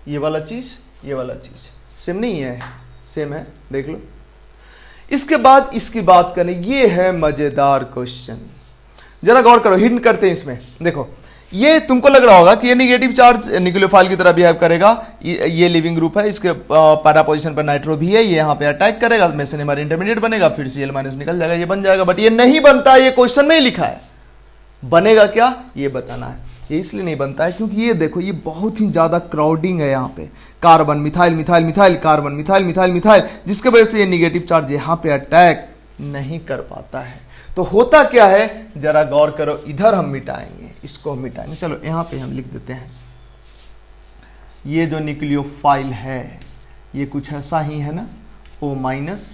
ये वाला चीज, ये वाला चीज सेम नहीं है, सेम है, देख लो। इसके बाद इसकी बात करें, ये है मजेदार क्वेश्चन, जरा गौर करो, हिंट करते हैं इसमें। देखो ये तुमको लग रहा होगा कि ये निगेटिव चार्ज न्यूक्लियोफाइल की तरह बिहेव करेगा, ये लिविंग ग्रुप है, इसके पैरा पोजीशन पर नाइट्रो भी है, ये यहाँ पे अटैक करेगा, मेसेनेमर इंटरमीडिएट बनेगा, फिर Cl- निकल जाएगा, ये बन जाएगा। बट ये नहीं बनता, ये क्वेश्चन में ही लिखा है। बनेगा क्या ये बताना है। ये इसलिए नहीं बनता है क्योंकि ये देखो, ये बहुत ही ज्यादा क्राउडिंग है यहाँ पे, carbon methyl methyl methyl, carbon methyl methyl methyl, जिसके वजह से ये निगेटिव चार्ज यहाँ पे अटैक नहीं कर पाता है। तो होता क्या है, जरा गौर करो, इधर हम मिटाएंगे, इसको हम मिटाएंगे। चलो यहाँ पे हम लिख देते हैं, ये जो न्यूक्लियोफाइल है ये कुछ ऐसा ही है ना, O माइनस,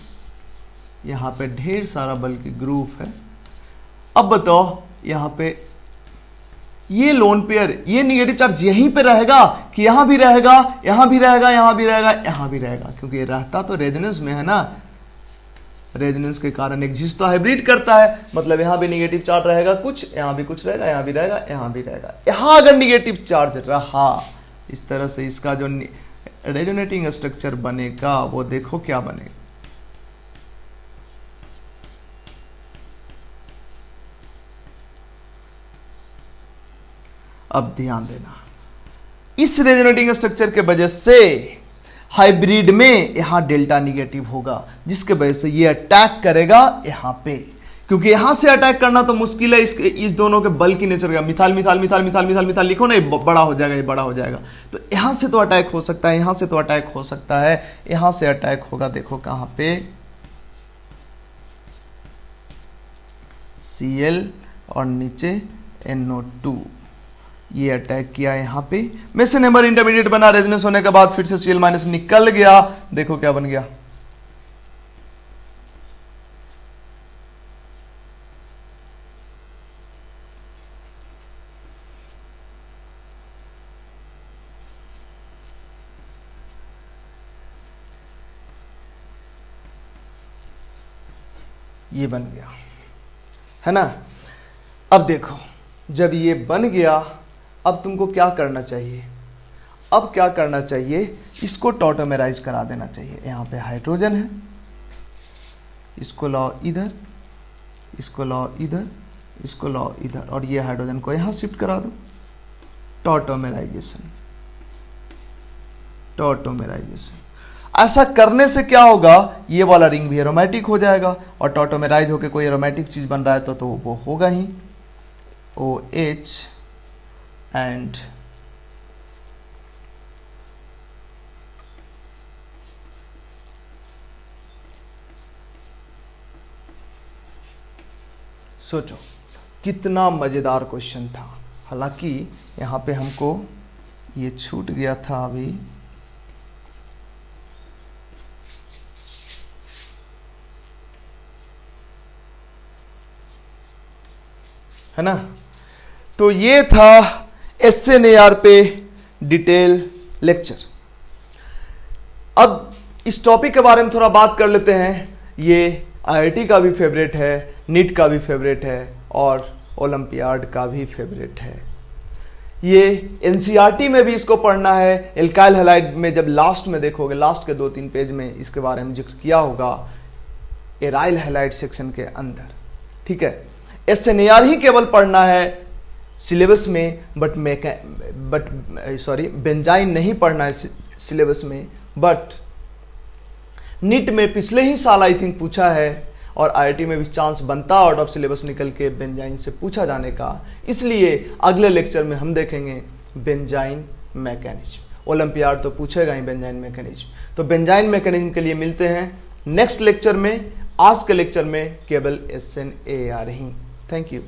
यहाँ पे ढेर सारा बल्कि ग्रुप है। अब बताओ यहाँ पे ये लोन पेयर, ये निगेटिव चार्ज यहीं पे रहेगा कि यहां भी रहेगा, यहां भी रहेगा, यहां भी रहेगा, यहां भी रहेगा, क्योंकि ये रहता तो रेजोनेंस में है ना, रेजोनेंस के कारण एक्सिस्ट तो हाइब्रिड करता है, मतलब यहां भी निगेटिव चार्ज रहेगा कुछ, यहां भी कुछ रहेगा, यहां भी रहेगा, यहां भी रहेगा। यहां अगर निगेटिव चार्ज रहा, इस तरह से इसका जो रेजोनेटिंग स्ट्रक्चर बनेगा वो देखो क्या बनेगा। अब ध्यान देना, इस रेजोनेटिंग स्ट्रक्चर के वजह से हाइब्रिड में यहां डेल्टा निगेटिव होगा, जिसके वजह से ये अटैक करेगा यहां पे, क्योंकि यहां से अटैक करना तो मुश्किल है, इस दोनों के बल की नेचर का, methyl methyl methyl methyl methyl methyl लिखो ना, ये बड़ा हो जाएगा, ये बड़ा हो जाएगा। तो यहां से तो अटैक हो सकता है, यहां से तो अटैक हो सकता है, यहां से अटैक होगा, देखो कहां पे, Cl और नीचे NO2, ये अटैक किया यहां पे, मेसेनेमर इंटरमीडिएट बना, रेजोनेंस होने के बाद फिर से Cl- निकल गया, देखो क्या बन गया, ये बन गया, है ना। अब देखो, जब ये बन गया, अब तुमको क्या करना चाहिए, अब क्या करना चाहिए, इसको टॉटोमेराइज करा देना चाहिए। यहाँ पे हाइड्रोजन है, इसको लाओ इधर, इसको लाओ इधर, इसको लाओ इधर, और ये हाइड्रोजन को यहाँ शिफ्ट करा दो। टॉटोमेराइजेशन, टॉटोमेराइजेशन, ऐसा करने से क्या होगा, ये वाला रिंग भी एरोमेटिक हो जाएगा, और टॉटोमेराइज होकर कोई एरोमेटिक चीज बन रहा है तो वो होगा ही OH एंड सोचो कितना मजेदार क्वेश्चन था। हालांकि यहाँ पे हमको ये छूट गया था अभी, है ना। तो ये था SNAR पे डिटेल लेक्चर। अब इस टॉपिक के बारे में थोड़ा बात कर लेते हैं। ये IIT का भी फेवरेट है, नीट का भी फेवरेट है, और ओलंपियाड का भी फेवरेट है। ये NCERT में भी इसको पढ़ना है। एल्काइल हैलाइड में जब लास्ट में देखोगे, लास्ट के 2-3 पेज में इसके बारे में जिक्र किया होगा, एराइल हैलाइड सेक्शन के अंदर, ठीक है। SNAR ही केवल पढ़ना है सिलेबस में, बेंजाइन नहीं पढ़ना है सिलेबस में। बट नीट में पिछले ही साल आई थिंक पूछा है, और IIT में भी चांस बनता आउट ऑफ सिलेबस निकल के बेंजाइन से पूछा जाने का। इसलिए अगले लेक्चर में हम देखेंगे बेंजाइन मैकेनिज्म। ओलंपियाड तो पूछेगा ही बेंजाइन मैकेनिज्म। तो बेंजाइन मैकेनिज्म के लिए मिलते हैं नेक्स्ट लेक्चर में। आज के लेक्चर में केवल SNAR ही। Thank you.